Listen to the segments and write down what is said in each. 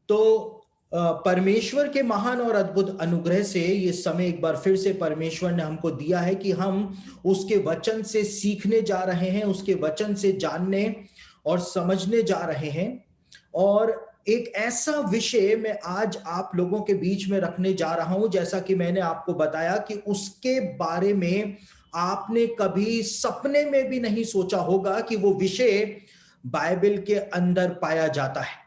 तो परमेश्वर के महान और अद्भुत अनुग्रह से ये समय एक बार फिर से परमेश्वर ने हमको दिया है कि हम उसके वचन से सीखने जा रहे हैं, उसके वचन से जानने और समझने जा रहे हैं। और एक ऐसा विषय मैं आज आप लोगों के बीच में रखने जा रहा हूं, जैसा कि मैंने आपको बताया कि उसके बारे में आपने कभी सपने में भी नहीं सोचा होगा कि वो विषय बाइबल के अंदर पाया जाता है।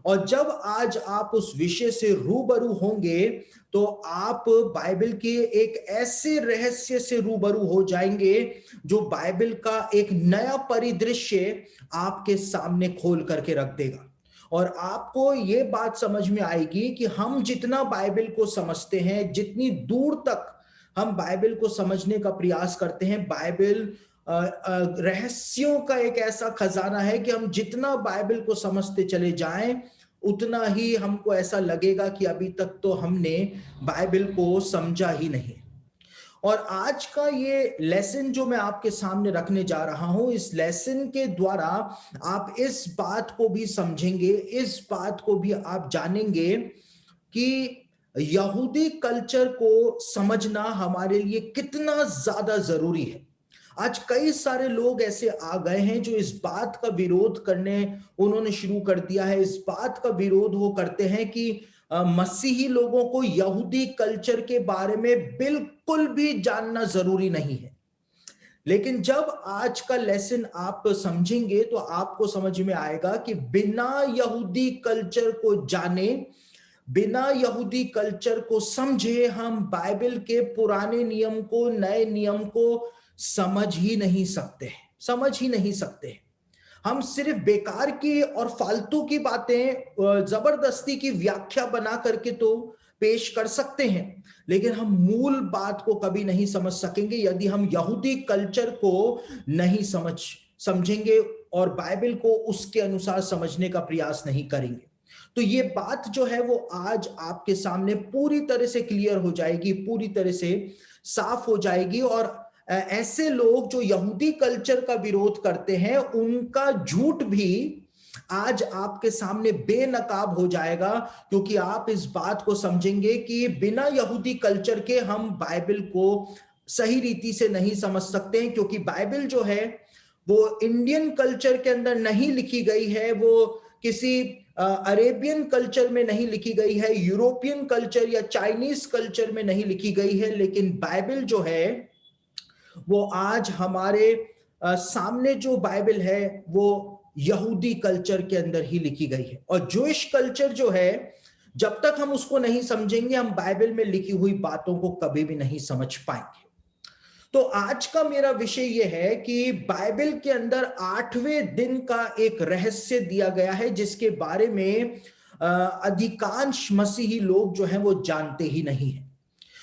और जब आज आप उस विषय से रूबरू होंगे तो आप बाइबल के एक ऐसे रहस्य से रूबरू हो जाएंगे जो बाइबल का एक नया परिदृश्य आपके सामने खोल करके रख देगा। और आपको ये बात समझ में आएगी कि हम जितना बाइबल को समझते हैं, जितनी दूर तक हम बाइबल को समझने का प्रयास करते हैं, बाइबल रहस्यों का एक ऐसा खजाना है कि हम जितना बाइबल को समझते चले जाएं उतना ही हमको ऐसा लगेगा कि अभी तक तो हमने बाइबल को समझा ही नहीं। और आज का ये लेसन जो मैं आपके सामने रखने जा रहा हूं, इस लेसन के द्वारा आप इस बात को भी समझेंगे, इस बात को भी आप जानेंगे कि यहूदी कल्चर को समझना हमारे लिए कितना ज्यादा जरूरी है। आज कई सारे लोग ऐसे आ गए हैं जो इस बात का विरोध करने उन्होंने शुरू कर दिया है, इस बात का विरोध वो करते हैं कि मसीही लोगों को यहूदी कल्चर के बारे में बिल्कुल भी जानना जरूरी नहीं है। लेकिन जब आज का लेसन आप समझेंगे तो आपको समझ में आएगा कि बिना यहूदी कल्चर को जाने, बिना यहूदी कल्चर को समझे हम बाइबल के पुराने नियम को, नए नियम को समझ ही नहीं सकते हैं, समझ ही नहीं सकते हैं। हम सिर्फ बेकार की और फालतू की बातें जबरदस्ती की व्याख्या बना करके तो पेश कर सकते हैं, लेकिन हम मूल बात को कभी नहीं समझ सकेंगे यदि हम यहूदी कल्चर को नहीं समझेंगे और बाइबल को उसके अनुसार समझने का प्रयास नहीं करेंगे। तो ये बात जो है वो आज आपके सामने पूरी तरह से क्लियर हो जाएगी, पूरी तरह से साफ हो जाएगी। और ऐसे लोग जो यहूदी कल्चर का विरोध करते हैं उनका झूठ भी आज आपके सामने बेनकाब हो जाएगा, क्योंकि आप इस बात को समझेंगे कि बिना यहूदी कल्चर के हम बाइबल को सही रीति से नहीं समझ सकते हैं। क्योंकि बाइबल जो है वो इंडियन कल्चर के अंदर नहीं लिखी गई है, वो किसी अरेबियन कल्चर में नहीं लिखी गई है, यूरोपियन कल्चर या चाइनीज कल्चर में नहीं लिखी गई है, लेकिन बाइबल जो है वो आज हमारे सामने जो बाइबल है वो यहूदी कल्चर के अंदर ही लिखी गई है। और जूइश कल्चर जो है, जब तक हम उसको नहीं समझेंगे हम बाइबल में लिखी हुई बातों को कभी भी नहीं समझ पाएंगे। तो आज का मेरा विषय यह है कि बाइबल के अंदर 8वें दिन का एक रहस्य दिया गया है जिसके बारे में अधिकांश मसीही लोग जो हैं वो जानते ही नहीं है।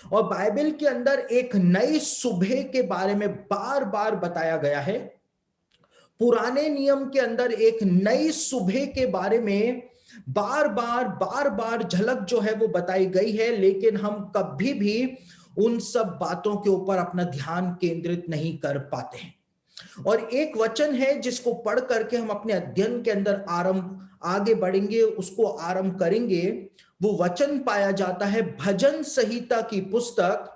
और बाइबल के अंदर एक नई सुबह के बारे में बार बार बताया गया है। पुराने नियम के अंदर एक नई सुबह के बारे में बार बार झलक जो है वो बताई गई है, लेकिन हम कभी भी उन सब बातों के ऊपर अपना ध्यान केंद्रित नहीं कर पाते हैं। और एक वचन है जिसको पढ़ करके हम अपने अध्ययन के अंदर आगे बढ़ेंगे, उसको आरंभ करेंगे। वो वचन पाया जाता है भजन संहिता की पुस्तक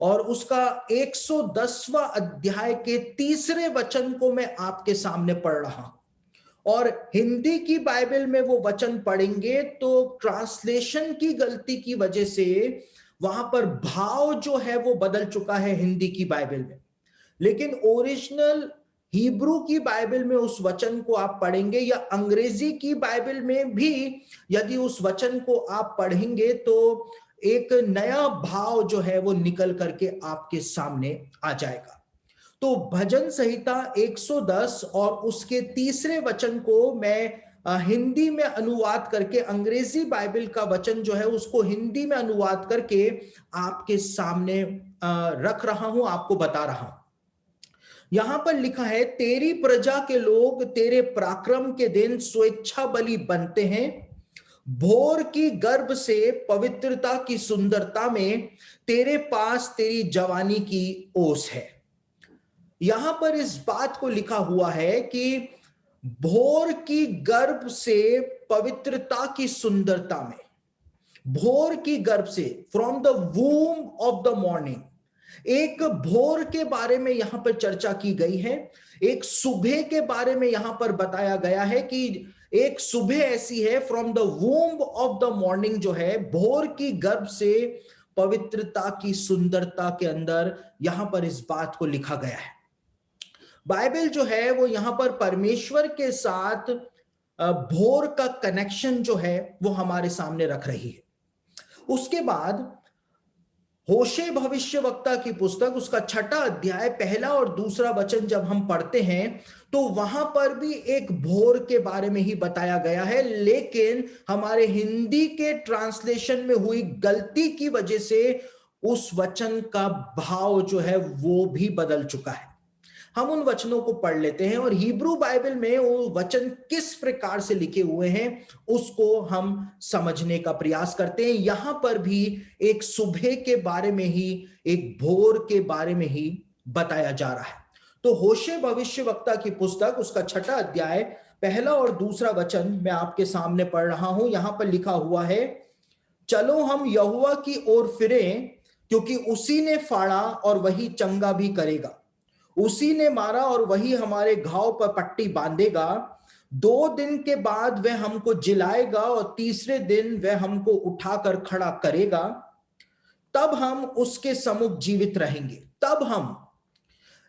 और उसका 110वां अध्याय के 3 वचन को मैं आपके सामने पढ़ रहा हूं। और हिंदी की बाइबल में वो वचन पढ़ेंगे तो ट्रांसलेशन की गलती की वजह से वहां पर भाव जो है वो बदल चुका है हिंदी की बाइबल में, लेकिन ओरिजिनल हिब्रू की बाइबल में उस वचन को आप पढ़ेंगे या अंग्रेजी की बाइबल में भी यदि उस वचन को आप पढ़ेंगे तो एक नया भाव जो है वो निकल करके आपके सामने आ जाएगा। तो भजन संहिता 110 और उसके 3 वचन को मैं हिंदी में अनुवाद करके, अंग्रेजी बाइबल का वचन जो है उसको हिंदी में अनुवाद करके आपके सामने रख रहा हूं, आपको बता रहा हूं। यहां पर लिखा है, तेरी प्रजा के लोग तेरे पराक्रम के दिन स्वेच्छा बलि बनते हैं, भोर की गर्भ से पवित्रता की सुंदरता में तेरे पास तेरी जवानी की ओस है। यहां पर इस बात को लिखा हुआ है कि भोर की गर्भ से पवित्रता की सुंदरता में, भोर की गर्भ से, from the वूम of the morning, एक भोर के बारे में यहां पर चर्चा की गई है। एक सुबह के बारे में यहां पर बताया गया है कि एक सुबह ऐसी है, from the वूम of the morning, जो है भोर की गर्भ से पवित्रता की सुंदरता के अंदर यहां पर इस बात को लिखा गया है। बाइबल जो है वो यहां पर परमेश्वर के साथ भोर का कनेक्शन जो है वो हमारे सामने रख रही है। उसके बाद होशे भविष्यवक्ता की पुस्तक, उसका 6 अध्याय 1 और 2 वचन जब हम पढ़ते हैं तो वहां पर भी एक भोर के बारे में ही बताया गया है, लेकिन हमारे हिंदी के ट्रांसलेशन में हुई गलती की वजह से उस वचन का भाव जो है वो भी बदल चुका है। हम उन वचनों को पढ़ लेते हैं और हिब्रू बाइबल में वो वचन किस प्रकार से लिखे हुए हैं उसको हम समझने का प्रयास करते हैं। यहां पर भी एक सुबह के बारे में ही, एक भोर के बारे में ही बताया जा रहा है। तो होशे भविष्यवक्ता की पुस्तक, उसका 6 अध्याय 1 और 2 वचन मैं आपके सामने पढ़ रहा हूं। यहां पर लिखा हुआ है, चलो हम यहोवा की ओर फिरें, क्योंकि उसी ने फाड़ा और वही चंगा भी करेगा, उसी ने मारा और वही हमारे घाव पर पट्टी बांधेगा। 2 दिन के बाद वह हमको जिलाएगा और तीसरे दिन वह हमको उठाकर खड़ा करेगा। तब हम उसके सम्मुख जीवित रहेंगे। तब हम,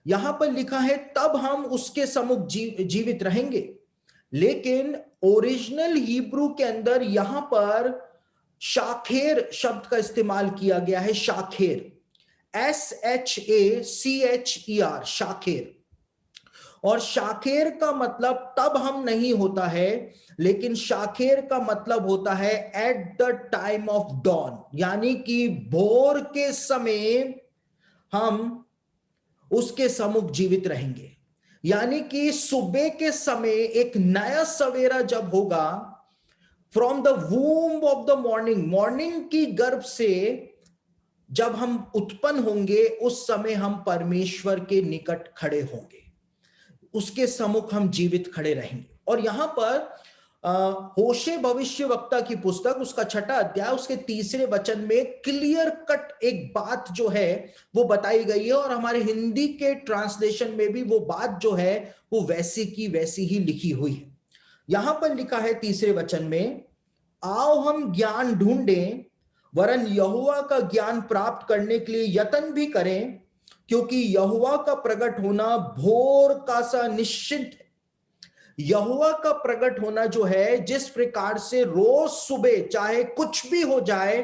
यहां पर लिखा है तब हम उसके सम्मुख जीवित रहेंगे, लेकिन ओरिजिनल हिब्रू के अंदर यहां पर शाखेर शब्द का इस्तेमाल किया गया है। शाखेर, SHACHER, शाखेर। और शाखेर का मतलब तब हम नहीं होता है, लेकिन शाखेर का मतलब होता है at the time of dawn, यानी कि भोर के समय हम उसके सम्मुख जीवित रहेंगे। यानी कि सुबह के समय एक नया सवेरा जब होगा, from the वूम of the morning, morning की गर्भ से जब हम उत्पन्न होंगे, उस समय हम परमेश्वर के निकट खड़े होंगे, उसके सम्मुख हम जीवित खड़े रहेंगे। और यहां पर होशे भविष्यवक्ता की पुस्तक, उसका 6 अध्याय, उसके 3 वचन में क्लियर कट एक बात जो है वो बताई गई है, और हमारे हिंदी के ट्रांसलेशन में भी वो बात जो है वो वैसी की वैसी ही लिखी हुई है। यहां पर लिखा है 3 वचन में, आओ हम ज्ञान ढूंढें, वरन यहोवा का ज्ञान प्राप्त करने के लिए यत्न भी करें, क्योंकि यहोवा का प्रकट होना भोर का सा निश्चित है। यहोवा का प्रकट होना जो है, जिस प्रकार से रोज सुबह चाहे कुछ भी हो जाए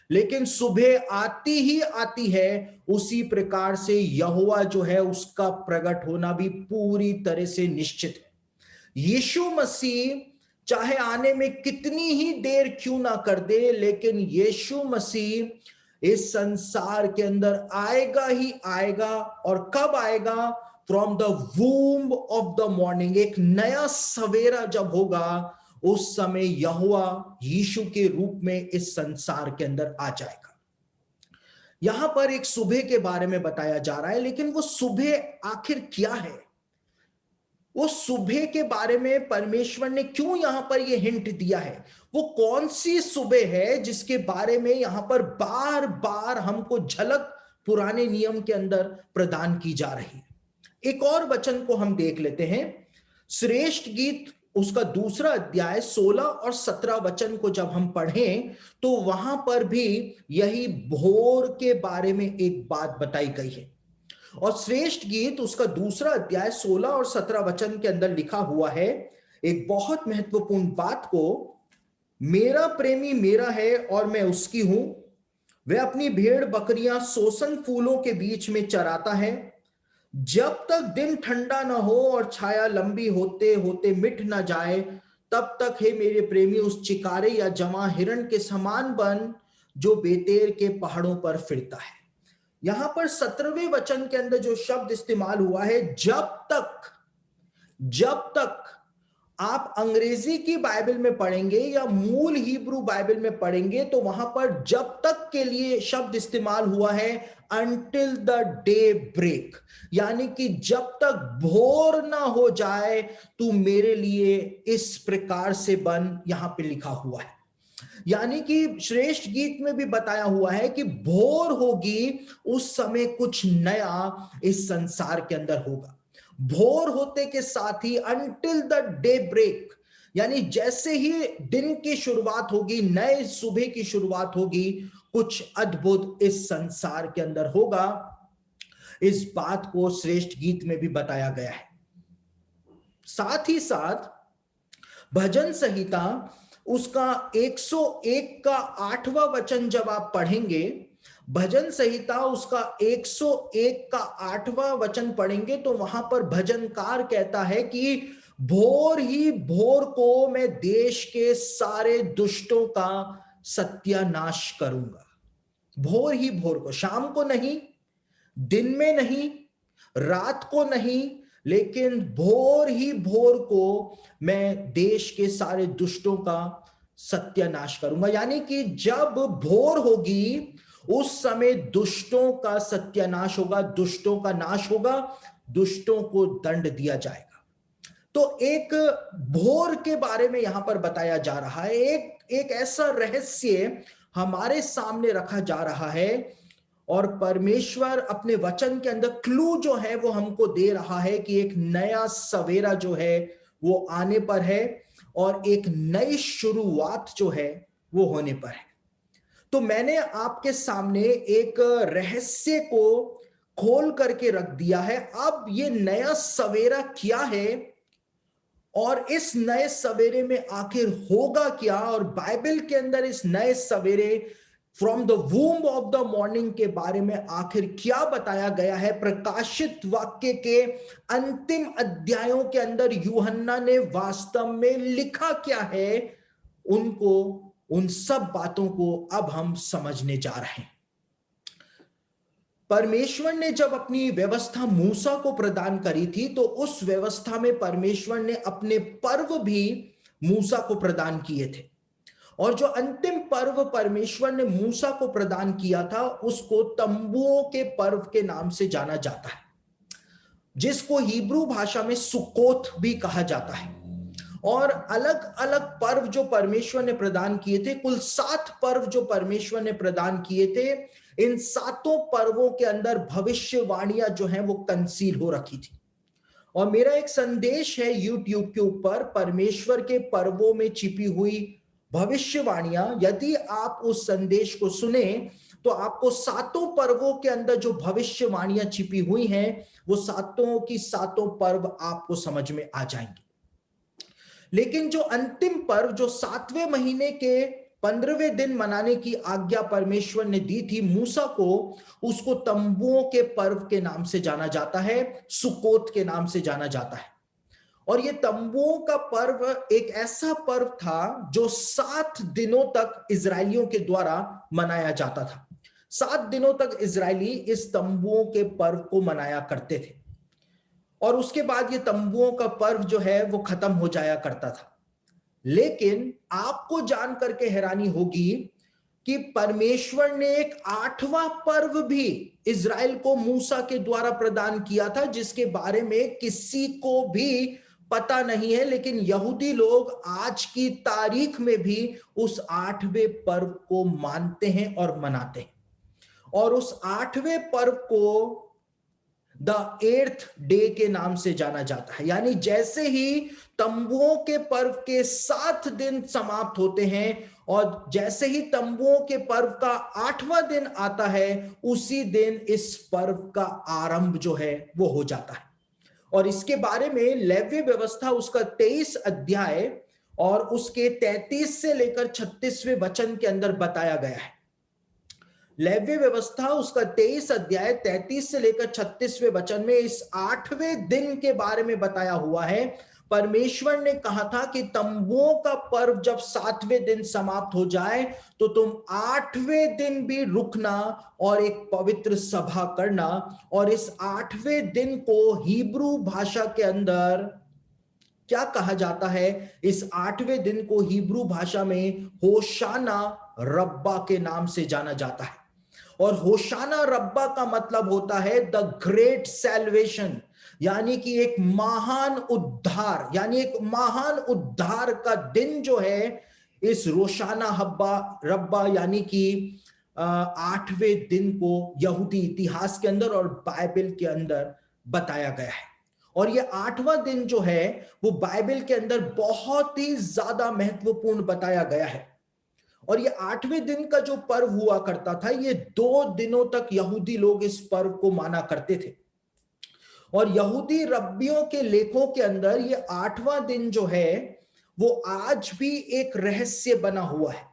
लेकिन सुबह आती ही आती है, उसी प्रकार से यहोवा जो है उसका प्रकट होना भी पूरी तरह से निश्चित है। यीशु मसीह चाहे आने में कितनी ही देर क्यों ना कर दे, लेकिन यीशु मसीह इस संसार के अंदर आएगा ही आएगा। और कब आएगा? From the वूम of the morning, एक नया सवेरा जब होगा, उस समय यहोवा यीशु के रूप में इस संसार के अंदर आ जाएगा। यहां पर एक सुबह के बारे में बताया जा रहा है, लेकिन वो सुबह आखिर क्या है? वो सुबह के बारे में परमेश्वर ने क्यों यहां पर ये हिंट दिया है? वो कौन सी सुबह है जिसके बारे में यहां पर बार बार हमको झलक पुराने नियम के अंदर प्रदान की जा रही है? एक और वचन को हम देख लेते हैं। श्रेष्ठ गीत, उसका 2 अध्याय 16 और 17 वचन को जब हम पढ़ें तो वहां पर भी यही भोर के बारे में एक बात बताई गई है। और श्रेष्ठ गीत, उसका 2 अध्याय 16 और 17 वचन के अंदर लिखा हुआ है एक बहुत महत्वपूर्ण बात को, मेरा प्रेमी मेरा है और मैं उसकी हूं, वह अपनी भेड़ बकरियां सोसन फूलों के बीच में चराता है। जब तक दिन ठंडा ना हो और छाया लंबी होते होते मिट ना जाए, तब तक हे मेरे प्रेमी उस चिकारे या जमा हिरण के समान बन जो बेतेर के पहाड़ों पर फिरता है। यहां पर 17वें वचन के अंदर जो शब्द इस्तेमाल हुआ है, जब तक, जब तक, आप अंग्रेजी की बाइबल में पढ़ेंगे या मूल हिब्रू बाइबल में पढ़ेंगे तो वहां पर जब तक के लिए शब्द इस्तेमाल हुआ है, until the day break, यानी कि जब तक भोर ना हो जाए तू मेरे लिए इस प्रकार से बन, यहां पे लिखा हुआ है। यानी कि श्रेष्ठ गीत में भी बताया हुआ है कि भोर होगी उस समय कुछ नया इस संसार के अंदर होगा। भोर होते के साथ ही until the day break, यानी जैसे ही दिन की शुरुआत होगी, नए सुबह की शुरुआत होगी, कुछ अद्भुत इस संसार के अंदर होगा। इस बात को श्रेष्ठ गीत में भी बताया गया है। साथ ही साथ भजन संहिता उसका 101 का 8वां वचन जब आप पढ़ेंगे, भजन संहिता उसका 101 का 8वां वचन पढ़ेंगे तो वहां पर भजनकार कहता है कि भोर ही भोर को मैं देश के सारे दुष्टों का सत्यानाश करूंगा। भोर ही भोर को, शाम को नहीं, दिन में नहीं, रात को नहीं, लेकिन भोर ही भोर को मैं देश के सारे दुष्टों का सत्यानाश करूंगा। यानी कि जब भोर होगी उस समय दुष्टों का सत्यानाश होगा, दुष्टों का नाश होगा, दुष्टों को दंड दिया जाएगा। तो एक भोर के बारे में यहां पर बताया जा रहा है, एक ऐसा रहस्य हमारे सामने रखा जा रहा है और परमेश्वर अपने वचन के अंदर क्लू जो है वो हमको दे रहा है कि एक नया सवेरा जो है वो आने पर है और एक नई शुरुआत जो है वो होने पर है। तो मैंने आपके सामने एक रहस्य को खोल करके रख दिया है। अब ये नया सवेरा क्या है और इस नए सवेरे में आखिर होगा क्या, और बाइबल के अंदर इस नए सवेरे from the वूम of the morning के बारे में आखिर क्या बताया गया है। प्रकाशित वाक्य के अंतिम अध्यायों के अंदर यूहन्ना ने वास्तव में लिखा क्या है, उन सब बातों को अब हम समझने जा रहे हैं। परमेश्वर ने जब अपनी व्यवस्था मूसा को प्रदान करी थी तो उस व्यवस्था में परमेश्वर ने अपने पर्व भी मूसा को प्रदान किए थे, और जो अंतिम पर्व परमेश्वर ने मूसा को प्रदान किया था उसको तंबुओं के पर्व के नाम से जाना जाता है, जिसको हिब्रू भाषा में सुक्कोत भी कहा जाता है। और अलग अलग पर्व जो परमेश्वर ने प्रदान किए थे, कुल 7 पर्व जो परमेश्वर ने प्रदान किए थे, इन 7 पर्वों के अंदर भविष्यवाणियां जो हैं वो कंसील हो रखी थी। और मेरा एक संदेश है यूट्यूब के ऊपर, परमेश्वर के पर्वों में छिपी हुई भविष्यवाणियां। यदि आप उस संदेश को सुने तो आपको 7 पर्वों के अंदर जो भविष्यवाणियां छिपी हुई हैं वो 7 की 7 पर्व आपको समझ में आ जाएंगे। लेकिन जो अंतिम पर्व जो 7वें महीने के 15वें दिन मनाने की आज्ञा परमेश्वर ने दी थी मूसा को, उसको तंबुओं के पर्व के नाम से जाना जाता है, सुकोत के नाम से जाना जाता है। और ये तंबुओं का पर्व एक ऐसा पर्व था जो 7 दिनों तक इजरायलियों के द्वारा मनाया जाता था। 7 दिनों तक इजरायली इस तंबुओं के पर्व को मनाया करते थे और उसके बाद ये तंबुओं का पर्व जो है वो खत्म हो जाया करता था। लेकिन आपको जान करके हैरानी होगी कि परमेश्वर ने एक 8वां पर्व भी इजराइल को मूसा के द्वारा प्रदान किया था, जिसके बारे में किसी को भी पता नहीं है, लेकिन यहूदी लोग आज की तारीख में भी उस 8वें पर्व को मानते हैं और मनाते हैं। और उस 8वें पर्व को द 8th डे के नाम से जाना जाता है। यानी जैसे ही तंबुओं के पर्व के 7 दिन समाप्त होते हैं और जैसे ही तंबुओं के पर्व का 8वां दिन आता है, उसी दिन इस पर्व का आरंभ जो है वो हो जाता है। और इसके बारे में लेव्य व्यवस्था उसका 23 अध्याय और उसके 33 से लेकर 36वें वचन के अंदर बताया गया है। लेव्य व्यवस्था उसका 23 अध्याय 33 से लेकर 36वें वचन में इस 8वें दिन के बारे में बताया हुआ है। परमेश्वर ने कहा था कि तंबुओं का पर्व जब 7वें दिन समाप्त हो जाए तो तुम 8वें दिन भी रुकना और एक पवित्र सभा करना। और इस 8वें दिन को हिब्रू भाषा के अंदर क्या कहा जाता है? इस 8वें दिन को हिब्रू भाषा में होशाना रब्बा के नाम से जाना जाता है। और होशाना रब्बा का मतलब होता है द ग्रेट सैल्वेशन, यानी कि एक महान उद्धार, यानी एक महान उद्धार का दिन जो है इस रोशाना हब्बा रब्बा यानी कि 8वें दिन को यहूदी इतिहास के अंदर और बाइबल के अंदर बताया गया है। और ये 8वां दिन जो है वो बाइबल के अंदर बहुत ही ज्यादा महत्वपूर्ण बताया गया है। और ये 8वें दिन का जो पर्व हुआ करता था, ये 2 दिनों तक यहूदी लोग इस पर्व को माना करते थे। और यहूदी रब्बियों के लेखों के अंदर ये 8वां दिन जो है वो आज भी एक रहस्य बना हुआ है,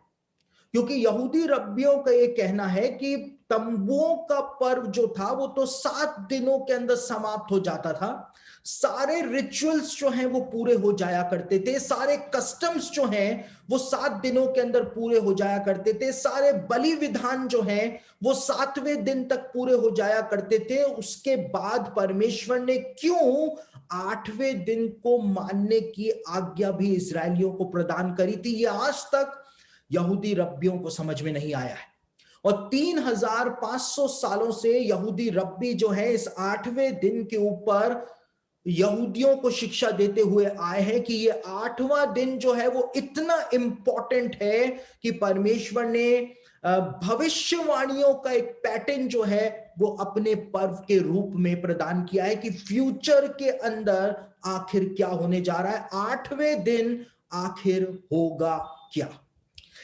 क्योंकि यहूदी रब्बियों का ये कहना है कि तंबुओं का पर्व जो था वो तो 7 दिनों के अंदर समाप्त हो जाता था। सारे रिचुअल्स जो हैं वो पूरे हो जाया करते थे, सारे कस्टम्स जो हैं वो 7 दिनों के अंदर पूरे हो जाया करते थे, सारे बलि विधान जो हैं वो 7वें दिन तक पूरे हो जाया करते थे। उसके बाद परमेश्वर ने क्यों 8वें दिन को मानने की आज्ञा भी इस्राएलियों को प्रदान करी थी, ये आज तक यहूदी रब्बियों को समझ में नहीं आया है। और 3500 सालों से यहूदी रब्बी जो है इस 8वें दिन के ऊपर यहूदियों को शिक्षा देते हुए आए हैं कि ये 8वां दिन जो है वो इतना इंपॉर्टेंट है कि परमेश्वर ने भविष्यवाणियों का एक पैटर्न जो है वो अपने पर्व के रूप में प्रदान किया है कि फ्यूचर के अंदर आखिर क्या होने जा रहा है, 8वें दिन आखिर होगा क्या।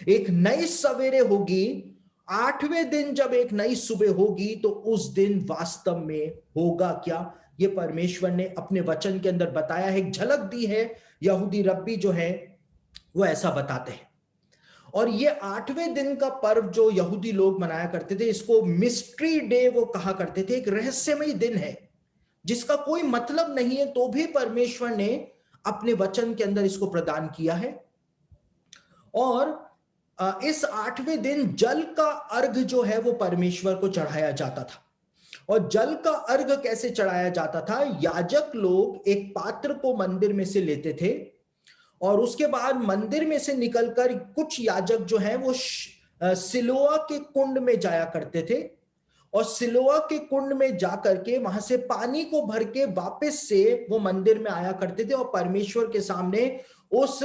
एक नई सवेरे होगी, 8वें दिन जब एक नई सुबह होगी तो उस दिन वास्तव में होगा क्या, ये परमेश्वर ने अपने वचन के अंदर बताया है, एक झलक दी है। यहूदी रब्बी जो है वो ऐसा बताते हैं। और ये 8वें दिन का पर्व जो यहूदी लोग मनाया करते थे, इसको मिस्ट्री डे वो कहा करते थे। एक रहस्यमय दिन है जिसका कोई मतलब नहीं है, तो भी परमेश्वर ने अपने वचन के अंदर इसको प्रदान किया है। और इस 8वें दिन जल का अर्घ जो है वो परमेश्वर को चढ़ाया जाता था। और जल का अर्घ कैसे चढ़ाया जाता था? याजक लोग एक पात्र को मंदिर में से लेते थे और उसके बाद मंदिर में से निकलकर कुछ याजक जो है वो सिलोआ के कुंड में जाया करते थे और सिलोआ के कुंड में जाकर के वहां से पानी को भर के वापस से वो मंदिर में आया करते थे और परमेश्वर के सामने उस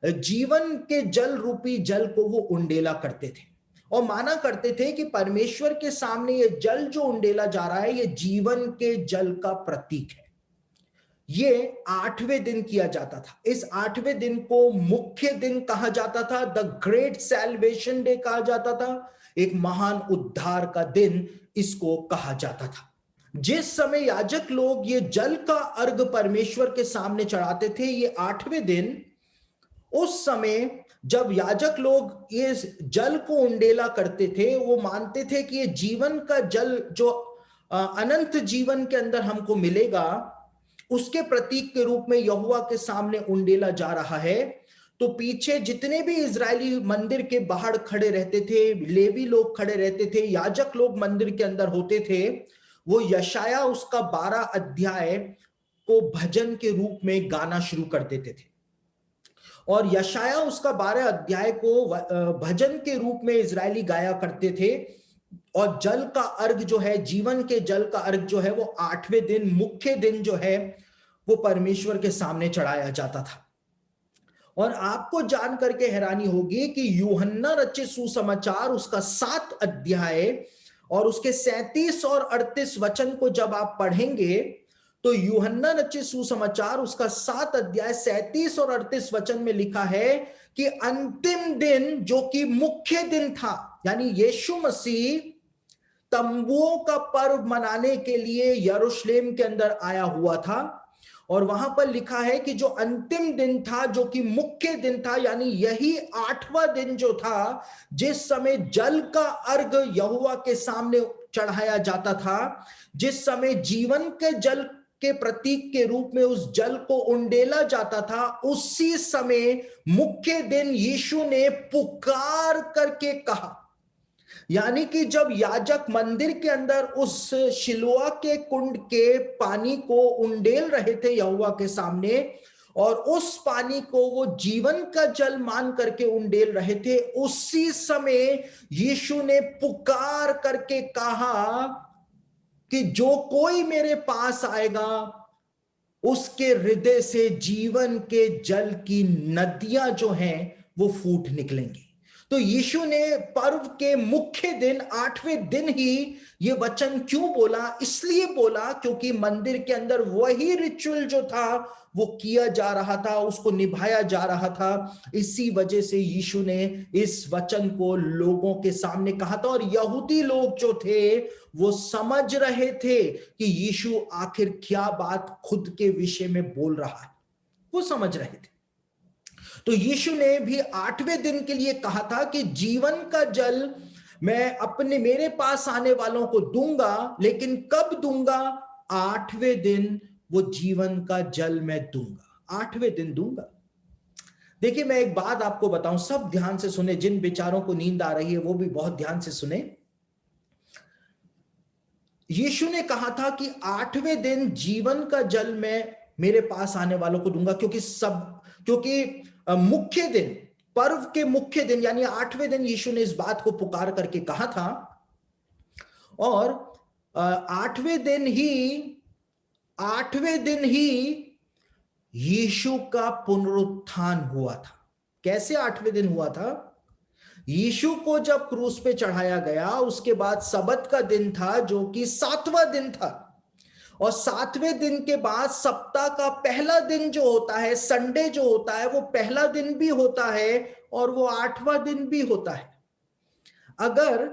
जीवन के जल रूपी जल को वो उंडेला करते थे और माना करते थे कि परमेश्वर के सामने ये जल जो उंडेला जा रहा है ये जीवन के जल का प्रतीक है। ये 8वें दिन किया जाता था। इस 8वें दिन को मुख्य दिन कहा जाता था, द ग्रेट सैल्वेशन डे कहा जाता था, एक महान उद्धार का दिन इसको कहा जाता था। जिस समय याजक लोग ये जल का अर्घ परमेश्वर के सामने चढ़ाते थे, ये 8वें दिन, उस समय जब याजक लोग ये जल को उंडेला करते थे, वो मानते थे कि ये जीवन का जल जो अनंत जीवन के अंदर हमको मिलेगा, उसके प्रतीक के रूप में यहोवा के सामने उंडेला जा रहा है। तो पीछे जितने भी इजरायली मंदिर के बाहर खड़े रहते थे, लेवी लोग खड़े रहते थे, याजक लोग मंदिर के अंदर होते थे, वो यशाया उसका 12 अध्याय को भजन के रूप में गाना शुरू कर देते थे और यशाया उसका 12 अध्याय को भजन के रूप में इजरायली गाया करते थे। और जल का अर्घ जो है, जीवन के जल का अर्घ जो है वो 8वें दिन, मुख्य दिन जो है वो परमेश्वर के सामने चढ़ाया जाता था। और आपको जान करके हैरानी होगी कि यूहन्ना रचित सुसमाचार उसका 7 अध्याय और उसके 37 और 38 वचन को जब आप पढ़ेंगे तो यूहन्ना रचित सुसमाचार उसका 7 अध्याय 37 और 38 वचन में लिखा है कि अंतिम दिन जो कि मुख्य दिन था, यानी यीशु मसीह तंबुओं का पर्व मनाने के लिए यरूशलेम के अंदर आया हुआ था और वहां पर लिखा है कि जो अंतिम दिन था, जो कि मुख्य दिन था, यानी यही 8वां दिन जो था, जिस समय जल का अर्घ यहोवा के सामने चढ़ाया जाता था, जिस समय जीवन के जल के प्रतीक के रूप में उस जल को उंडेला जाता था, उसी समय मुख्य दिन यीशु ने पुकार करके कहा। यानी कि जब याजक मंदिर के अंदर उस शिलोआ के कुंड के पानी को उंडेल रहे थे यहोवा के सामने, और उस पानी को वो जीवन का जल मान करके उंडेल रहे थे, उसी समय यीशु ने पुकार करके कहा कि जो कोई मेरे पास आएगा उसके हृदय से जीवन के जल की नदियां जो हैं वो फूट निकलेंगी। तो यीशु ने पर्व के मुख्य दिन 8वें दिन ही ये वचन क्यों बोला? इसलिए बोला क्योंकि मंदिर के अंदर वही रिचुअल जो था वो किया जा रहा था, उसको निभाया जा रहा था। इसी वजह से यीशु ने इस वचन को लोगों के सामने कहा था, और यहूदी लोग जो थे वो समझ रहे थे कि यीशु आखिर क्या बात खुद के विषय में बोल रहा है, वो समझ रहे थे। तो यीशु ने भी 8वें दिन के लिए कहा था कि जीवन का जल मैं मेरे पास आने वालों को दूंगा, लेकिन कब दूंगा? 8वें दिन वो जीवन का जल मैं दूंगा, 8वें दिन दूंगा। देखिए, मैं एक बात आपको बताऊं, सब ध्यान से सुने, जिन बेचारों को नींद आ रही है वो भी बहुत ध्यान से सुने। यीशु ने कहा था कि 8वें दिन जीवन का जल मैं मेरे पास आने वालों को दूंगा, क्योंकि मुख्य दिन, पर्व के मुख्य दिन यानी 8वें दिन यीशु ने इस बात को पुकार करके कहा था, और 8वें दिन ही यीशु का पुनरुत्थान हुआ था। कैसे 8वें दिन हुआ था? यीशु को जब क्रूस पे चढ़ाया गया, उसके बाद सबत का दिन था जो कि 7वां दिन था, और 7वें दिन के बाद सप्ताह का पहला दिन जो होता है, संडे जो होता है, वो पहला दिन भी होता है और वो 8वां दिन भी होता है। अगर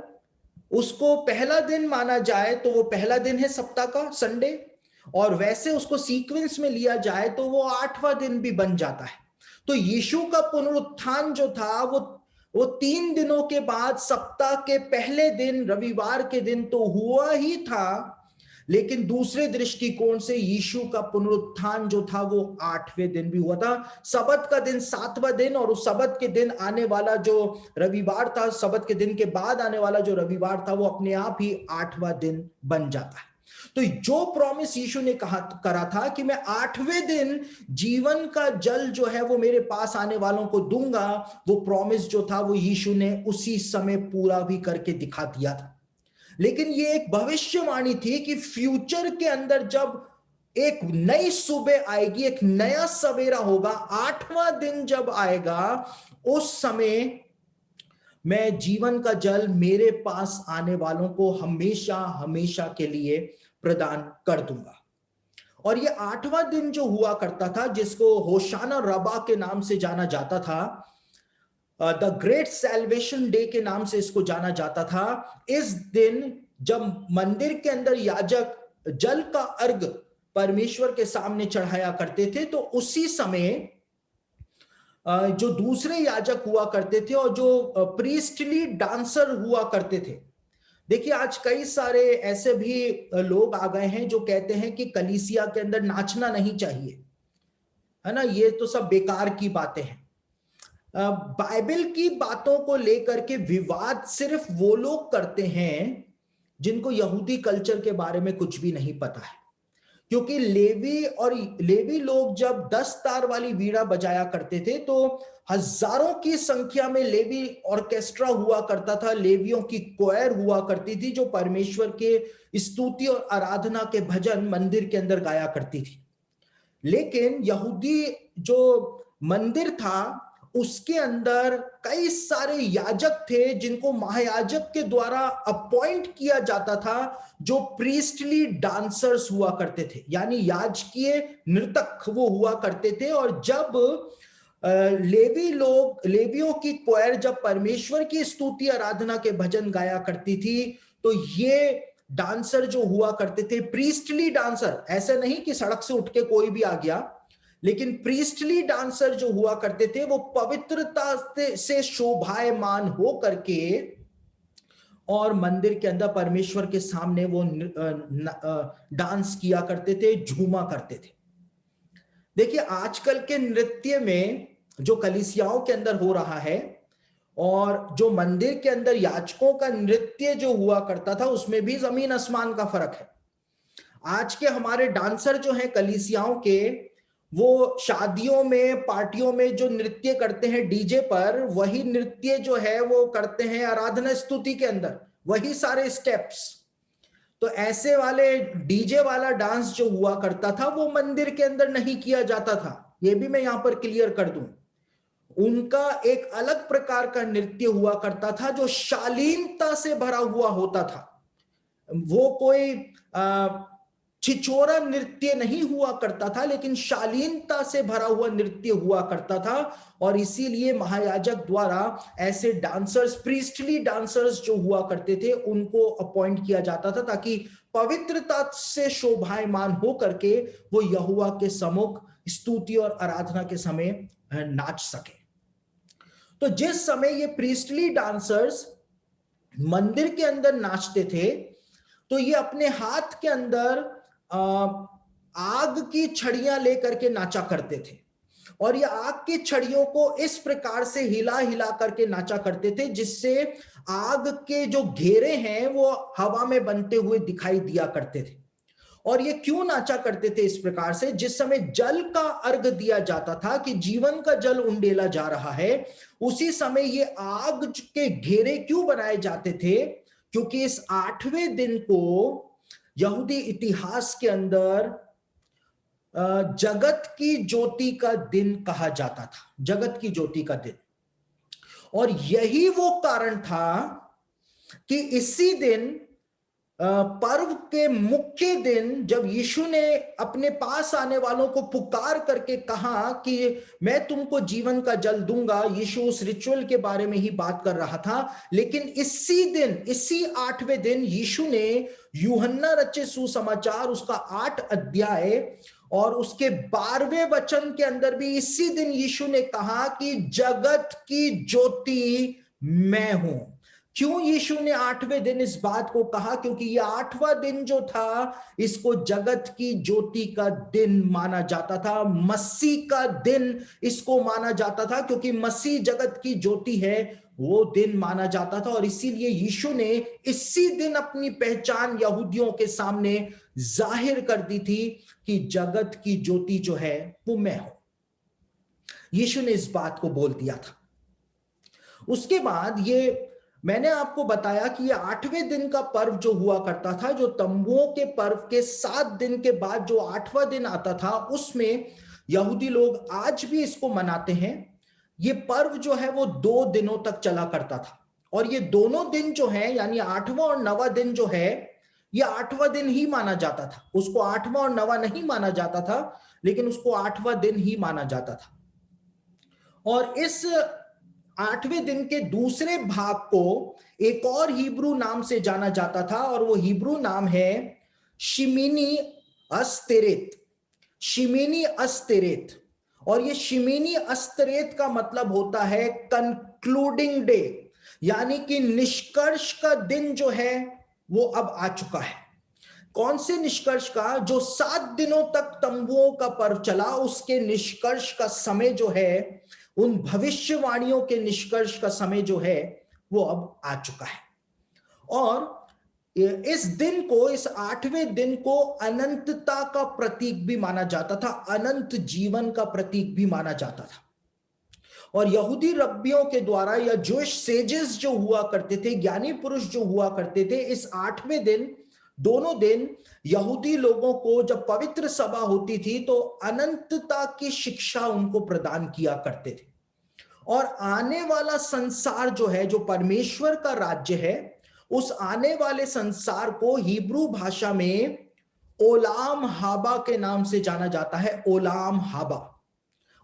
उसको पहला दिन माना जाए तो वो पहला दिन है सप्ताह का, संडे, और वैसे उसको सीक्वेंस में लिया जाए तो वो 8वां दिन भी बन जाता है। तो यीशु का पुनरुत्थान जो था वो 3 दिनों के बाद सप्ताह के पहले दिन, रविवार के दिन तो हुआ ही था, लेकिन दूसरे दृष्टिकोण से यीशु का पुनरुत्थान जो था वो 8वें दिन भी हुआ था। सबत का दिन 7वां दिन, और उस सबत के दिन आने वाला जो रविवार था, सबत के दिन के बाद आने वाला जो रविवार था, वो अपने आप ही 8वां दिन बन जाता है। तो जो प्रॉमिस यीशु ने करा था कि मैं 8वें दिन जीवन का जल जो है वो मेरे पास आने वालों को दूंगा, वो प्रॉमिस जो था वो यीशु ने उसी समय पूरा भी करके दिखा दिया था। लेकिन ये एक भविष्यवाणी थी कि फ्यूचर के अंदर जब एक नई सुबह आएगी, एक नया सवेरा होगा, 8वां दिन जब आएगा, उस समय मैं जीवन का जल मेरे पास आने वालों को हमेशा हमेशा के लिए प्रदान कर दूंगा। और ये 8वां दिन जो हुआ करता था, जिसको होशाना रबा के नाम से जाना जाता था, द ग्रेट सैल्वेशन डे के नाम से इसको जाना जाता था, इस दिन जब मंदिर के अंदर याजक जल का अर्घ परमेश्वर के सामने चढ़ाया करते थे, तो उसी समय जो दूसरे याजक हुआ करते थे और जो प्रीस्टली डांसर हुआ करते थे। देखिए, आज कई सारे ऐसे भी लोग आ गए हैं जो कहते हैं कि कलीसिया के अंदर नाचना नहीं चाहिए, है ना, ये तो सब बेकार की बातें हैं। बाइबल की बातों को लेकर के विवाद सिर्फ वो लोग करते हैं जिनको यहूदी कल्चर के बारे में कुछ भी नहीं पता है, क्योंकि लेवी लोग जब 10 तार वाली वीणा बजाया करते थे तो हजारों की संख्या में लेवी ऑर्केस्ट्रा हुआ करता था, लेवियों की क्वायर हुआ करती थी जो परमेश्वर के स्तुति और आराधना के भजन मंदिर के अंदर गाया करती थी। लेकिन यहूदी जो मंदिर था उसके अंदर कई सारे याजक थे जिनको महायाजक के द्वारा अपॉइंट किया जाता था, जो प्रीस्टली डांसर्स हुआ करते थे, यानी याजकीय नर्तक वो हुआ करते थे। और जब लेवियों की क्वायर जब परमेश्वर की स्तुति आराधना के भजन गाया करती थी, तो ये डांसर जो हुआ करते थे, प्रीस्टली डांसर, ऐसे नहीं कि सड़क से उठ के कोई भी आ गया, लेकिन प्रीस्टली डांसर जो हुआ करते थे वो पवित्रता से शोभायमान हो करके और मंदिर के अंदर परमेश्वर के सामने वो डांस किया करते थे, झूमा करते थे। देखिए, आजकल के नृत्य में जो कलीसियाओं के अंदर हो रहा है और जो मंदिर के अंदर याजकों का नृत्य जो हुआ करता था, उसमें भी जमीन आसमान का फर्क है। आज के हमारे डांसर जो हैं कलीसियाओं के, वो शादियों में, पार्टियों में जो नृत्य करते हैं डीजे पर, वही नृत्य जो है वो करते हैं आराधना स्तुति के अंदर, वही सारे स्टेप्स। तो ऐसे वाले डीजे वाला डांस जो हुआ करता था वो मंदिर के अंदर नहीं किया जाता था, ये भी मैं यहां पर क्लियर कर दूं। उनका एक अलग प्रकार का नृत्य हुआ करता था जो शालीनता से भरा हुआ होता था। वो कोई छिछोरा नृत्य नहीं हुआ करता था, लेकिन शालीनता से भरा हुआ नृत्य हुआ करता था। और इसीलिए महायाजक द्वारा ऐसे डांसर्स, प्रीस्टली डांसर्स जो हुआ करते थे, उनको अपॉइंट किया जाता था ताकि पवित्रता से शोभायमान हो करके वो यहोवा के सम्मुख स्तुति और आराधना के समय नाच सके। तो जिस समय ये प्रीस्टली डांसर्स मंदिर के अंदर नाचते थे, तो ये अपने हाथ के अंदर आग की छड़ियां लेकर के नाचा करते थे, और ये आग की छड़ियों को इस प्रकार से हिला हिला करके नाचा करते थे जिससे आग के जो घेरे हैं वो हवा में बनते हुए दिखाई दिया करते थे। और ये क्यों नाचा करते थे इस प्रकार से? जिस समय जल का अर्घ दिया जाता था कि जीवन का जल उंडेला जा रहा है, उसी समय ये आग के घेरे क्यों बनाए जाते थे? क्योंकि इस 8वें दिन को यहूदी इतिहास के अंदर जगत की ज्योति का दिन कहा जाता था, जगत की ज्योति का दिन। और यही वो कारण था कि इसी दिन, पर्व के मुख्य दिन, जब यीशु ने अपने पास आने वालों को पुकार करके कहा कि मैं तुमको जीवन का जल दूंगा, यीशु उस रिचुअल के बारे में ही बात कर रहा था। लेकिन इसी दिन, इसी 8वें दिन यीशु ने यूहन्ना रचित सुसमाचार उसका 8 अध्याय और उसके 12वें वचन के अंदर भी इसी दिन यीशु ने कहा कि जगत की ज्योति मैं हूं। क्यों यीशु ने 8वें दिन इस बात को कहा? क्योंकि यह 8वां दिन जो था, इसको जगत की ज्योति का दिन माना जाता था, मसीह का दिन इसको माना जाता था, क्योंकि मसीह जगत की ज्योति है, वो दिन माना जाता था। और इसीलिए यीशु ने इसी दिन अपनी पहचान यहूदियों के सामने जाहिर कर दी थी कि जगत की ज्योति जो है वो मैं हूं। यीशु ने इस बात को बोल दिया था। उसके बाद ये मैंने आपको बताया कि ये 8वें दिन का पर्व जो हुआ करता था, जो तंबुओं के पर्व के 7 दिन के बाद जो 8वां दिन आता था, उसमें यहूदी लोग आज भी इसको मनाते हैं। ये पर्व जो है वो 2 दिनों तक चला करता था। और ये दोनों दिन जो है, यानी 8वां और 9वां दिन जो है, ये 8वां दिन ही माना जाता था। उसको 8वां और 9वां नहीं माना जाता था, लेकिन उसको 8वां दिन ही माना जाता था। और इस 8वें दिन के दूसरे भाग को एक और हिब्रू नाम से जाना जाता था, और वो हिब्रू नाम है शिमीनी अस्तेरेत। शिमीनी अस्तेरेत। और ये शिमीनी अस्तेरेत का मतलब होता है कंक्लूडिंग डे, यानी कि निष्कर्ष का दिन जो है वो अब आ चुका है। कौन से निष्कर्ष का? जो 7 दिनों तक तंबुओं का पर्व चला, उसके निष्कर्ष का समय जो है, उन भविष्यवाणियों के निष्कर्ष का समय जो है वो अब आ चुका है। और इस दिन को, इस 8वें दिन को अनंतता का प्रतीक भी माना जाता था, अनंत जीवन का प्रतीक भी माना जाता था। और यहूदी रब्बियों के द्वारा, या जूइश सेजेस जो हुआ करते थे, ज्ञानी पुरुष जो हुआ करते थे, इस 8वें दिन, दोनों दिन यहूदी लोगों को जब पवित्र सभा होती थी तो अनंतता की शिक्षा उनको प्रदान किया करते थे। और आने वाला संसार जो है, जो परमेश्वर का राज्य है, उस आने वाले संसार को हिब्रू भाषा में ओलाम हाबा के नाम से जाना जाता है। ओलाम हाबा।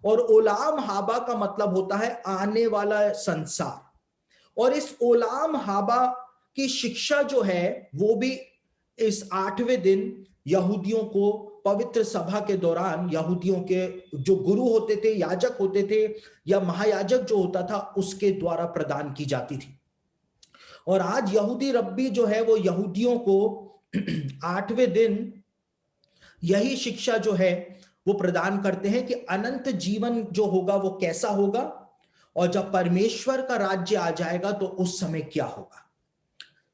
और ओलाम हाबा का मतलब होता है आने वाला संसार। और इस ओलाम हाबा की शिक्षा जो है वो भी इस 8वें दिन यहूदियों को पवित्र सभा के दौरान, यहूदियों के जो गुरु होते थे, याजक होते थे, या महायाजक जो होता था, उसके द्वारा प्रदान की जाती थी। और आज यहूदी रब्बी जो है वो यहूदियों को 8वें दिन यही शिक्षा जो है वो प्रदान करते हैं कि अनंत जीवन जो होगा वो कैसा होगा, और जब परमेश्वर का राज्य आ जाएगा तो उस समय क्या होगा।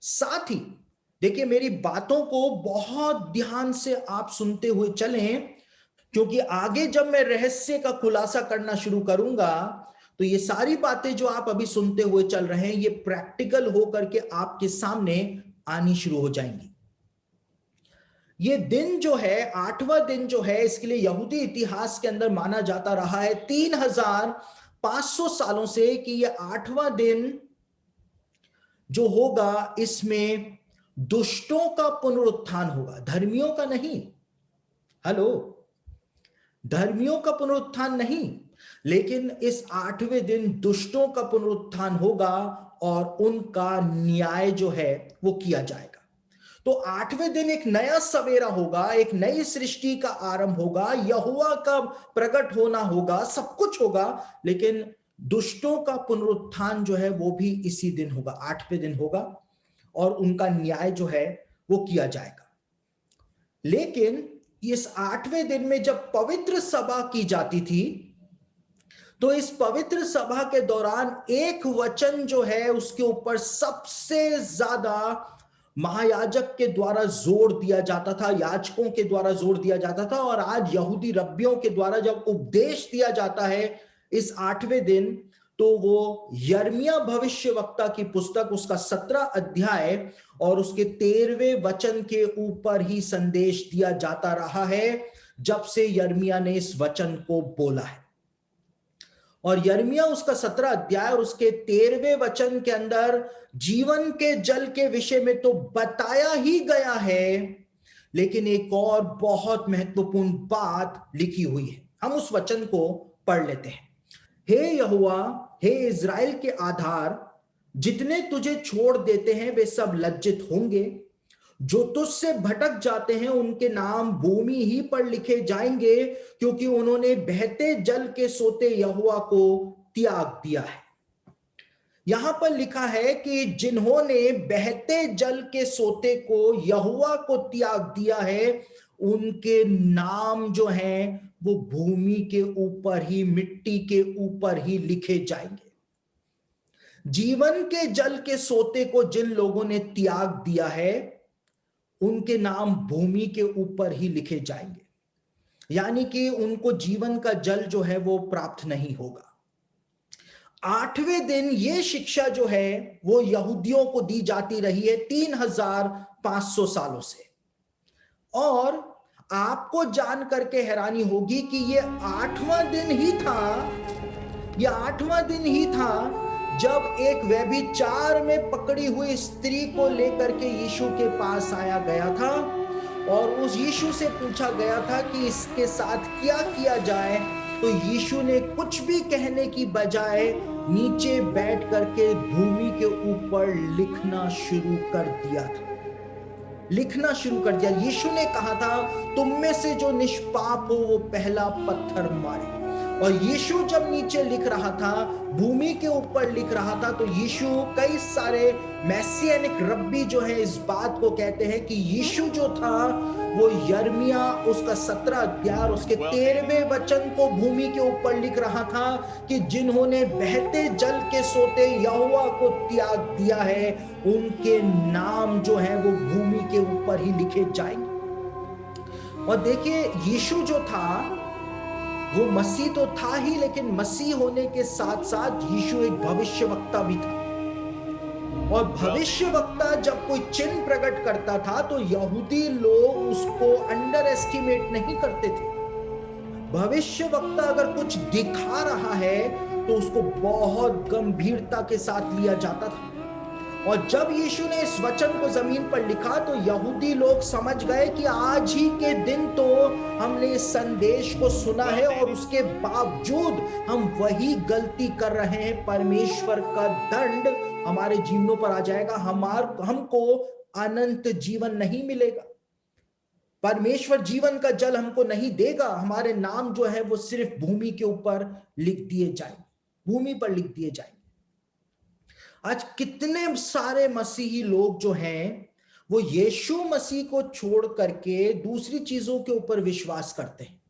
साथ ही देखिए, मेरी बातों को बहुत ध्यान से आप सुनते हुए चलें, क्योंकि आगे जब मैं रहस्य का खुलासा करना शुरू करूंगा तो ये सारी बातें जो आप अभी सुनते हुए चल रहे हैं ये प्रैक्टिकल होकर के आपके सामने आनी शुरू हो जाएंगी। ये दिन जो है 8वां दिन जो है इसके लिए यहूदी इतिहास के अंदर माना जाता रहा है 3500 सालों से कि ये 8वां दिन जो होगा इसमें दुष्टों का पुनरुत्थान होगा, धर्मियों का नहीं। हेलो, धर्मियों का पुनरुत्थान नहीं, लेकिन इस 8वें दिन दुष्टों का पुनरुत्थान होगा और उनका न्याय जो है वो किया जाएगा। तो 8वें दिन एक नया सवेरा होगा, एक नई सृष्टि का आरंभ होगा, यहोवा का प्रकट होना होगा, सब कुछ होगा, लेकिन दुष्टों का पुनरुत्थान जो है वो भी इसी दिन होगा, 8वें दिन होगा और उनका न्याय जो है वो किया जाएगा। लेकिन इस 8वें दिन में जब पवित्र सभा की जाती थी तो इस पवित्र सभा के दौरान एक वचन जो है उसके ऊपर सबसे ज्यादा महायाजक के द्वारा जोर दिया जाता था, याजकों के द्वारा जोर दिया जाता था। और आज यहूदी रब्बियों के द्वारा जब उपदेश दिया जाता है इस 8वें दिन, तो वो यिर्मयाह भविष्यवक्ता की पुस्तक उसका 17 अध्याय और उसके 13वें वचन के ऊपर ही संदेश दिया जाता रहा है जब से यिर्मयाह ने इस वचन को बोला है। और यिर्मयाह उसका 17 अध्याय और उसके 13वें वचन के अंदर जीवन के जल के विषय में तो बताया ही गया है, लेकिन एक और बहुत महत्वपूर्ण बात लिखी हुई है। हम उस वचन को पढ़ लेते हैं। हे यहोवा, हे इज़राइल के आधार, जितने तुझे छोड़ देते हैं वे सब लज्जित होंगे। जो तुझसे भटक जाते हैं उनके नाम भूमि ही पर लिखे जाएंगे, क्योंकि उन्होंने बहते जल के सोते यहोवा को त्याग दिया है। यहां पर लिखा है कि जिन्होंने बहते जल के सोते को यहोवा को त्याग दिया है उनके नाम जो हैं वो भूमि के ऊपर ही, मिट्टी के ऊपर ही लिखे जाएंगे। जीवन के जल के सोते को जिन लोगों ने त्याग दिया है उनके नाम भूमि के ऊपर ही लिखे जाएंगे, यानी कि उनको जीवन का जल जो है वो प्राप्त नहीं होगा। 8वें दिन ये शिक्षा जो है वो यहूदियों को दी जाती रही है 3500 सालों से। और आपको जान करके हैरानी होगी कि ये 8वां दिन ही था, ये 8वां दिन ही था जब एक व्यभिचार में पकड़ी हुई स्त्री को लेकर के यीशु के पास आया गया था और उस यीशु से पूछा गया था कि इसके साथ क्या किया जाए। तो यीशु ने कुछ भी कहने की बजाय नीचे बैठ करके भूमि के ऊपर लिखना शुरू कर दिया था, लिखना शुरू कर दिया। यीशु ने कहा था तुम में से जो निष्पाप हो वो पहला पत्थर मारे। और यीशु जब नीचे लिख रहा था, भूमि के ऊपर लिख रहा था, तो यीशु, कई सारे मैसियानिक रब्बी जो है इस बात को कहते हैं कि यीशु जो था वो यिर्मयाह उसका 17 अध्याय उसके 13वें वचन को भूमि के ऊपर लिख रहा था कि जिन्होंने बहते जल के सोते यहोवा को त्याग दिया है उनके नाम जो है वो भूमि के ऊपर ही लिखे जाएंगे। और देखिए, यीशु जो था वो मसीह तो था ही, लेकिन मसीह होने के साथ साथ यीशु एक भविष्यवक्ता भी था। और भविष्यवक्ता जब कोई चिन्ह प्रकट करता था तो यहूदी लोग उसको अंडर एस्टिमेट नहीं करते थे। भविष्यवक्ता अगर कुछ दिखा रहा है तो उसको बहुत गंभीरता के साथ लिया जाता था। और जब यीशु ने इस वचन को जमीन पर लिखा तो यहूदी लोग समझ गए कि आज ही के दिन तो हमने इस संदेश को सुना है और उसके बावजूद हम वही गलती कर रहे हैं। परमेश्वर का दंड हमारे जीवनों पर आ जाएगा, हमको अनंत जीवन नहीं मिलेगा, परमेश्वर जीवन का जल हमको नहीं देगा, हमारे नाम जो है वो सिर्फ भूमि के ऊपर लिख दिए जाएंगे, भूमि पर लिख दिए जाएंगे। आज कितने सारे मसीही लोग जो हैं वो यीशु मसीह को छोड़ करके दूसरी चीजों के ऊपर विश्वास करते हैं।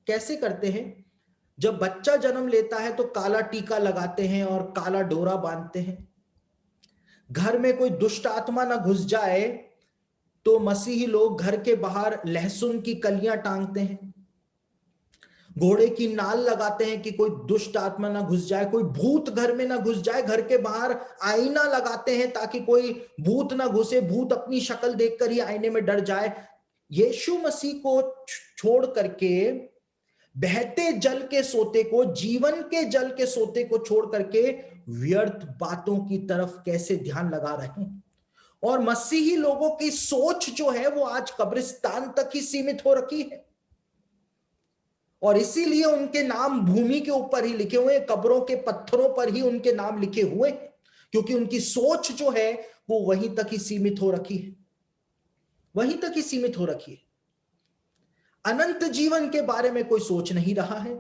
कैसे करते हैं? जब बच्चा जन्म लेता है तो काला टीका लगाते हैं और काला डोरा बांधते हैं। घर में कोई दुष्ट आत्मा ना घुस जाए तो मसीही लोग घर के बाहर लहसुन की कलियां टांगते हैं। घोड़े की नाल लगाते हैं कि कोई दुष्ट आत्मा ना घुस जाए, कोई भूत घर में ना घुस जाए, घर के बाहर आईना लगाते हैं ताकि कोई भूत ना घुसे, भूत अपनी शक्ल देखकर ही आईने में डर जाए। यीशु मसीह को छोड़ करके, बहते जल के सोते को, जीवन के जल के सोते को छोड़ करके व्यर्थ बातों की तरफ कैसे ध्यान लगा रहे हैं। और मसीही लोगों की सोच जो है वो आज कब्रिस्तान तक ही सीमित हो रखी है, और इसीलिए उनके नाम भूमि के ऊपर ही लिखे हुए, कब्रों के पत्थरों पर ही उनके नाम लिखे हुए हैं, क्योंकि उनकी सोच जो है वो वहीं तक ही सीमित हो रखी है, वहीं तक ही सीमित हो रखी है। अनंत जीवन के बारे में कोई सोच नहीं रहा है।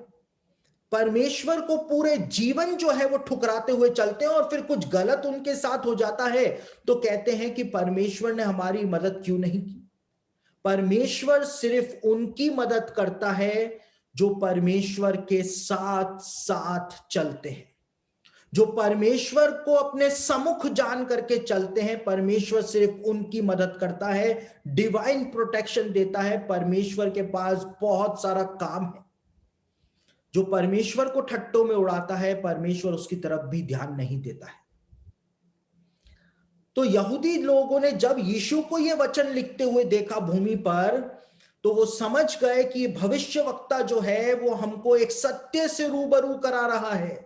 परमेश्वर को पूरे जीवन जो है वो ठुकराते हुए चलते हैं, और फिर कुछ गलत उनके साथ हो जाता है तो कहते हैं कि परमेश्वर ने हमारी मदद क्यों नहीं की। परमेश्वर सिर्फ उनकी मदद करता है जो परमेश्वर के साथ साथ चलते हैं, जो परमेश्वर को अपने सम्मुख जान करके चलते हैं। परमेश्वर सिर्फ उनकी मदद करता है, डिवाइन प्रोटेक्शन देता है। परमेश्वर के पास बहुत सारा काम है। जो परमेश्वर को ठट्टों में उड़ाता है, परमेश्वर उसकी तरफ भी ध्यान नहीं देता है। तो यहूदी लोगों ने जब यीशु को यह वचन लिखते हुए देखा भूमि पर, तो वो समझ गए कि भविष्यवक्ता जो है वो हमको एक सत्य से रूबरू करा रहा है।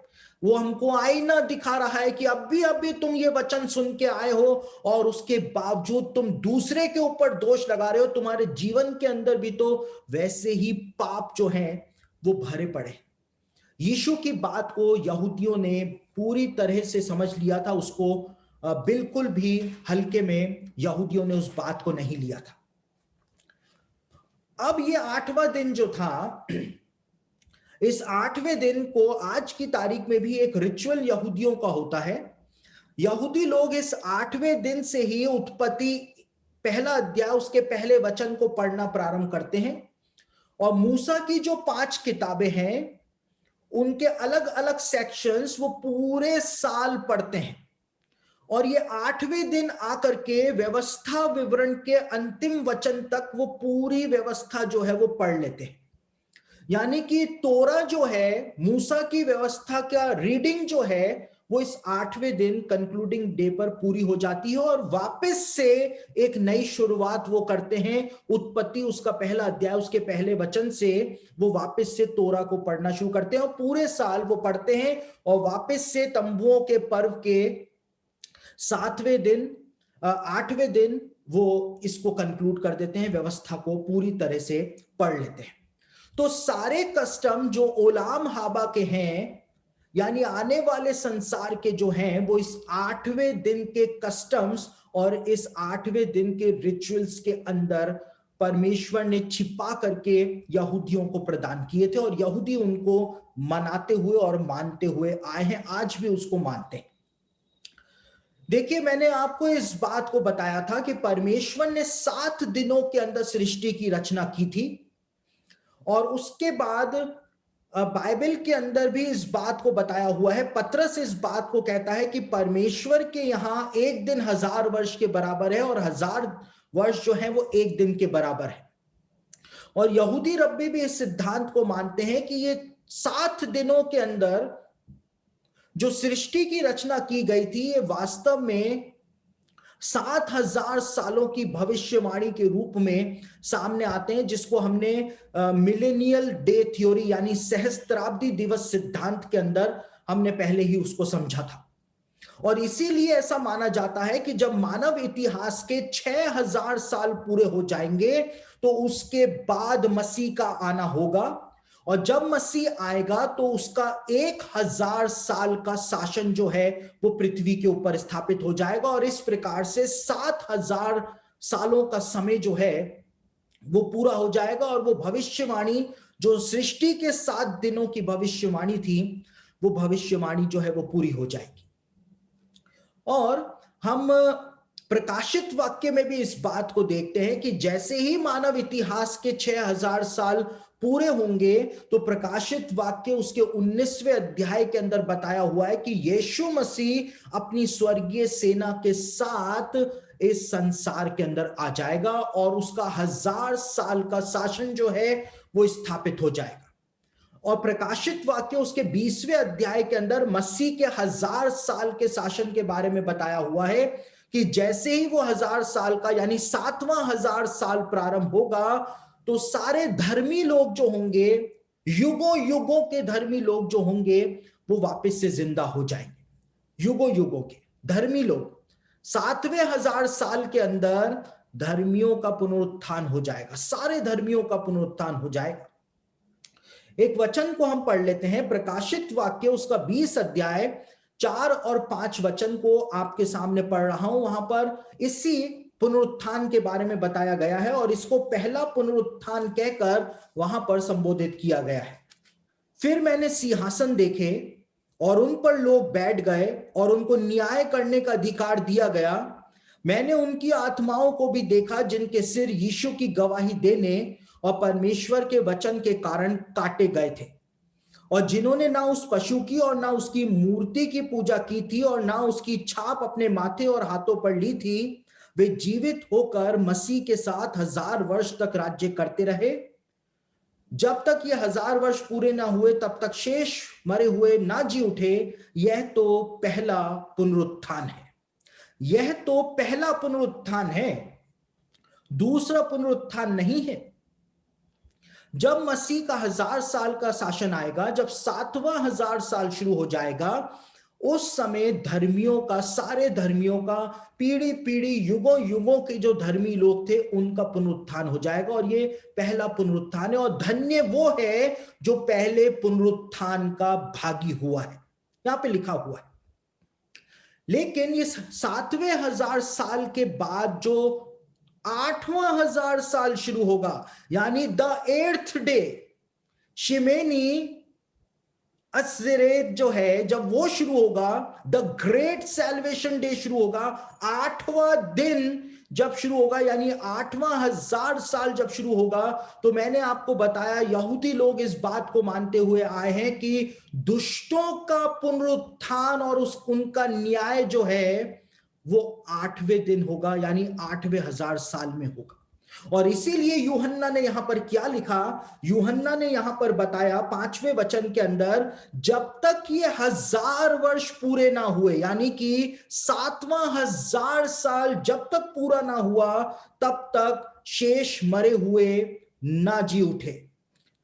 वो हमको आईना दिखा रहा है कि अभी तुम ये वचन सुन के आए हो और उसके बावजूद तुम दूसरे के ऊपर दोष लगा रहे हो। तुम्हारे जीवन के अंदर भी तो वैसे ही पाप जो है वो भरे पड़े। यीशु की बात को यहूदियों ने पूरी तरह से समझ लिया था, उसको बिल्कुल भी हल्के में यहूदियों ने उस बात को नहीं लिया था। अब ये 8वां दिन जो था, इस 8वें दिन को आज की तारीख में भी एक रिचुअल यहूदियों का होता है। यहूदी लोग इस 8वें दिन से ही उत्पत्ति पहला अध्याय, उसके पहले वचन को पढ़ना प्रारंभ करते हैं, और मूसा की जो 5 किताबें हैं उनके अलग अलग सेक्शंस वो पूरे साल पढ़ते हैं, और ये 8वें दिन आकर के व्यवस्था विवरण के अंतिम वचन तक वो पूरी व्यवस्था जो है वो पढ़ लेते हैं। यानी कि तोरा जो है, मूसा की व्यवस्था का रीडिंग जो है वो इस 8वें दिन कंक्लूडिंग डे पर पूरी हो जाती है, और वापस से एक नई शुरुआत वो करते हैं। उत्पत्ति उसका पहला अध्याय, उसके पहले वचन से वो वापस से तोरा को पढ़ना शुरू करते हैं, और पूरे साल वो पढ़ते हैं, और वापस से तंबुओं के पर्व के 7वें दिन 8वें दिन वो इसको कंक्लूड कर देते हैं, व्यवस्था को पूरी तरह से पढ़ लेते हैं। तो सारे कस्टम जो ओलाम हाबा के हैं, यानी आने वाले संसार के जो हैं, वो इस 8वें दिन के कस्टम्स और इस 8वें दिन के रिचुअल्स के अंदर परमेश्वर ने छिपा करके यहूदियों को प्रदान किए थे, और यहूदी उनको मनाते हुए और मानते हुए आए हैं, आज भी उसको मानते हैं। देखिए, मैंने आपको इस बात को बताया था कि परमेश्वर ने 7 दिनों के अंदर सृष्टि की रचना की थी, और उसके बाद बाइबल के अंदर भी इस बात को बताया हुआ है। पतरस इस बात को कहता है कि परमेश्वर के यहां एक दिन 1000 वर्ष के बराबर है, और 1000 वर्ष जो है वो एक दिन के बराबर है। और यहूदी रब्बी भी इस सिद्धांत को मानते हैं कि ये 7 दिनों के अंदर जो सृष्टि की रचना की गई थी, ये वास्तव में 7000 सालों की भविष्यवाणी के रूप में सामने आते हैं, जिसको हमने मिलेनियल डे थ्योरी यानी सहस्त्राब्दी दिवस सिद्धांत के अंदर हमने पहले ही उसको समझा था। और इसीलिए ऐसा माना जाता है कि जब मानव इतिहास के 6000 साल पूरे हो जाएंगे तो उसके बाद मसीह का आना होगा, और जब मसीह आएगा तो उसका 1000 साल का शासन जो है वो पृथ्वी के ऊपर स्थापित हो जाएगा, और इस प्रकार से 7000 सालों का समय जो है वो पूरा हो जाएगा, और वो भविष्यवाणी जो सृष्टि के 7 दिनों की भविष्यवाणी थी, वो भविष्यवाणी जो है वो पूरी हो जाएगी। और हम प्रकाशित वाक्य में भी इस बात को देखते हैं कि जैसे ही मानव इतिहास के 6000 साल पूरे होंगे, तो प्रकाशित वाक्य उसके 19वें अध्याय के अंदर बताया हुआ है कि यीशु मसीह अपनी स्वर्गीय सेना के साथ इस संसार के अंदर आ जाएगा, और उसका 1000 साल का शासन जो है वो स्थापित हो जाएगा। और प्रकाशित वाक्य उसके 20वें अध्याय के अंदर मसीह के 1000 साल के शासन के बारे में बताया हुआ है कि जैसे ही वो 1000 साल का यानी 7वां 1000 साल प्रारंभ होगा तो सारे धर्मी लोग जो होंगे, युगों युगों के धर्मी लोग जो होंगे, वो वापस से जिंदा हो जाएंगे। युगों युगों के धर्मी लोग 7वें 1000 साल के अंदर धर्मियों का पुनरुत्थान हो जाएगा, सारे धर्मियों का पुनरुत्थान हो जाएगा। एक वचन को हम पढ़ लेते हैं, प्रकाशित वाक्य उसका 20 अध्याय 4 और 5 वचन को आपके सामने पढ़ रहा हूं। वहां पर इसी पुनरुत्थान के बारे में बताया गया है और इसको पहला पुनरुत्थान कहकर वहां पर संबोधित किया गया है। फिर मैंने सिंहासन देखे और उन पर लोग बैठ गए और उनको न्याय करने का अधिकार दिया गया। मैंने उनकी आत्माओं को भी देखा जिनके सिर यीशु की गवाही देने और परमेश्वर के वचन के कारण काटे गए थे, और जिन्होंने ना उस पशु की और ना उसकी मूर्ति की पूजा की थी और ना उसकी छाप अपने माथे और हाथों पर ली थी, वे जीवित होकर मसीह के साथ 1000 वर्ष तक राज्य करते रहे। जब तक ये 1000 वर्ष पूरे ना हुए तब तक शेष मरे हुए ना जी उठे। यह तो पहला पुनरुत्थान है। यह तो पहला पुनरुत्थान है, दूसरा पुनरुत्थान नहीं है। जब मसीह का 1000 साल का शासन आएगा, जब 7वां 1000 साल शुरू हो जाएगा, उस समय धर्मियों का, सारे धर्मियों का, पीढ़ी पीढ़ी युगों युगों के जो धर्मी लोग थे उनका पुनरुत्थान हो जाएगा। और ये पहला पुनरुत्थान है और धन्य वो है जो पहले पुनरुत्थान का भागी हुआ है, यहां पे लिखा हुआ है। लेकिन ये 7वें 1000 साल के बाद जो 8वां 1000 साल शुरू होगा, यानी द 8th डे, शिमेनी अस्रेत जो है, जब वो शुरू होगा, द ग्रेट सैल्वेशन डे शुरू होगा, 8वां दिन जब शुरू होगा, यानी 8वां 1000 साल जब शुरू होगा, तो मैंने आपको बताया यहूदी लोग इस बात को मानते हुए आए हैं कि दुष्टों का पुनरुत्थान और उनका न्याय जो है वो 8वें दिन होगा, यानी 8वें 1000 साल में होगा। और इसीलिए यूहन्ना ने यहां पर क्या लिखा, यूहन्ना ने यहां पर बताया 5वें वचन के अंदर, जब तक ये 1000 वर्ष पूरे ना हुए, यानी कि 7वां 1000 साल जब तक पूरा ना हुआ, तब तक शेष मरे हुए ना जी उठे,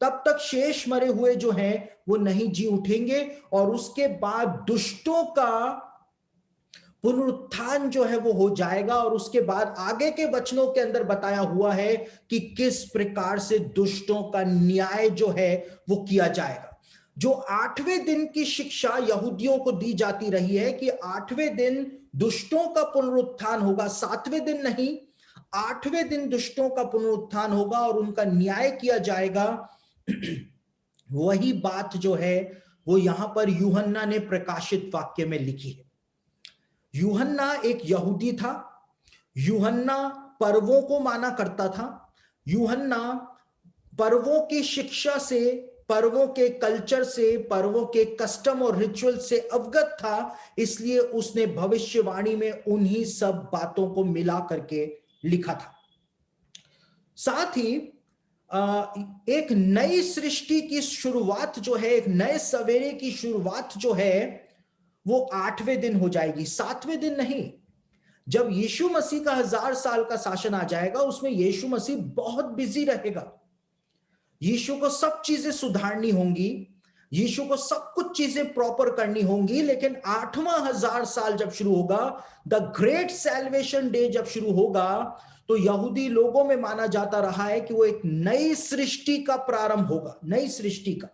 तब तक शेष मरे हुए जो हैं वो नहीं जी उठेंगे। और उसके बाद दुष्टों का पुनरुत्थान जो है वो हो जाएगा। और उसके बाद आगे के वचनों के अंदर बताया हुआ है कि किस प्रकार से दुष्टों का न्याय जो है वो किया जाएगा। जो 8वें दिन की शिक्षा यहूदियों को दी जाती रही है कि 8वें दिन दुष्टों का पुनरुत्थान होगा, 7वें दिन नहीं, 8वें दिन दुष्टों का पुनरुत्थान होगा और उनका न्याय किया जाएगा। वही बात जो है वो यहां पर यूहन्ना ने प्रकाशित वाक्य में लिखी है। यूहन्ना एक यहूदी था, यूहन्ना पर्वों को माना करता था, यूहन्ना पर्वों की शिक्षा से, पर्वों के कल्चर से, पर्वों के कस्टम और रिचुअल से अवगत था, इसलिए उसने भविष्यवाणी में उन्हीं सब बातों को मिला करके लिखा था। साथ ही एक नई सृष्टि की शुरुआत जो है, एक नए सवेरे की शुरुआत जो है वो 8वें दिन हो जाएगी, 7वें दिन नहीं। जब यीशु मसीह का 1000 साल का शासन आ जाएगा, उसमें यीशु मसीह बहुत बिजी रहेगा। यीशु को सब चीजें सुधारनी होंगी, यीशु को सब कुछ चीजें प्रॉपर करनी होंगी। लेकिन 8वां 1000 साल जब शुरू होगा, द ग्रेट सैल्वेशन डे जब शुरू होगा, तो यहूदी लोगों में माना जाता रहा है कि वो एक नई सृष्टि का प्रारंभ होगा, नई सृष्टि का।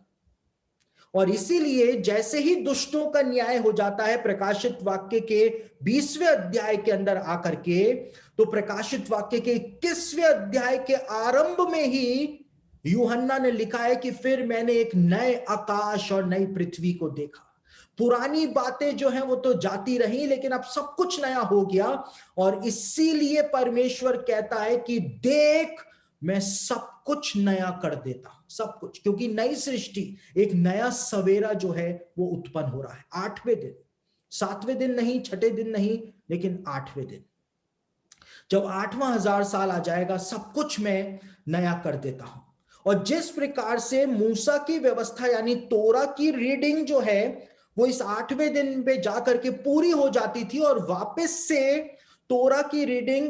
और इसीलिए जैसे ही दुष्टों का न्याय हो जाता है प्रकाशित वाक्य के 20वें अध्याय के अंदर आकर के, तो प्रकाशित वाक्य के 21वें अध्याय के आरंभ में ही यूहन्ना ने लिखा है कि फिर मैंने एक नए आकाश और नई पृथ्वी को देखा। पुरानी बातें जो हैं वो तो जाती रही, लेकिन अब सब कुछ नया हो गया। और इसीलिए परमेश्वर कहता है कि देख, मैं सब कुछ नया कर देता हूं, सब कुछ, क्योंकि नई सृष्टि, एक नया सवेरा जो है वो उत्पन्न हो रहा है 8वें दिन, 7वें दिन नहीं, 6ठे दिन नहीं, लेकिन 8वें दिन। जब 8वां 1000 साल आ जाएगा, सब कुछ मैं नया कर देता हूं। और जिस प्रकार से मूसा की व्यवस्था यानी तोरा की रीडिंग जो है वो इस 8वें दिन पे जाकर के पूरी हो जाती थी और वापस से तोरा की रीडिंग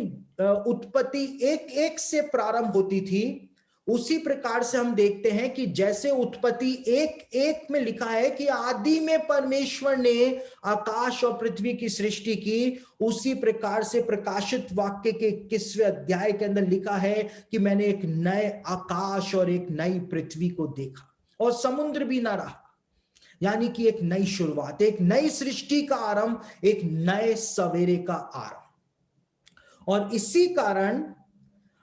उत्पत्ति 1:1 से प्रारंभ होती थी, उसी प्रकार से हम देखते हैं कि जैसे उत्पत्ति 1:1 में लिखा है कि आदि में परमेश्वर ने आकाश और पृथ्वी की सृष्टि की, उसी प्रकार से प्रकाशित वाक्य के 21वें अध्याय के अंदर लिखा है कि मैंने एक नए आकाश और एक नई पृथ्वी को देखा और समुद्र भी ना रहा। यानी कि एक नई शुरुआत, एक नई सृष्टि का आरंभ, एक नए सवेरे का आरंभ। और इसी कारण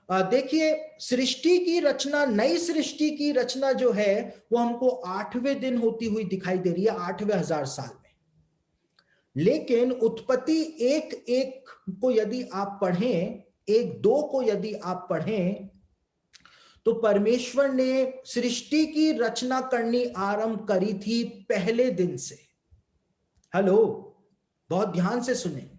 देखिए सृष्टि की रचना, नई सृष्टि की रचना जो है वो हमको 8वें दिन होती हुई दिखाई दे रही है, 8वें हजार साल में। लेकिन उत्पत्ति 1:1 को यदि आप पढ़ें, 1:2 को यदि आप पढ़ें, तो परमेश्वर ने सृष्टि की रचना करनी आरंभ करी थी पहले दिन से। हेलो, बहुत ध्यान से सुने।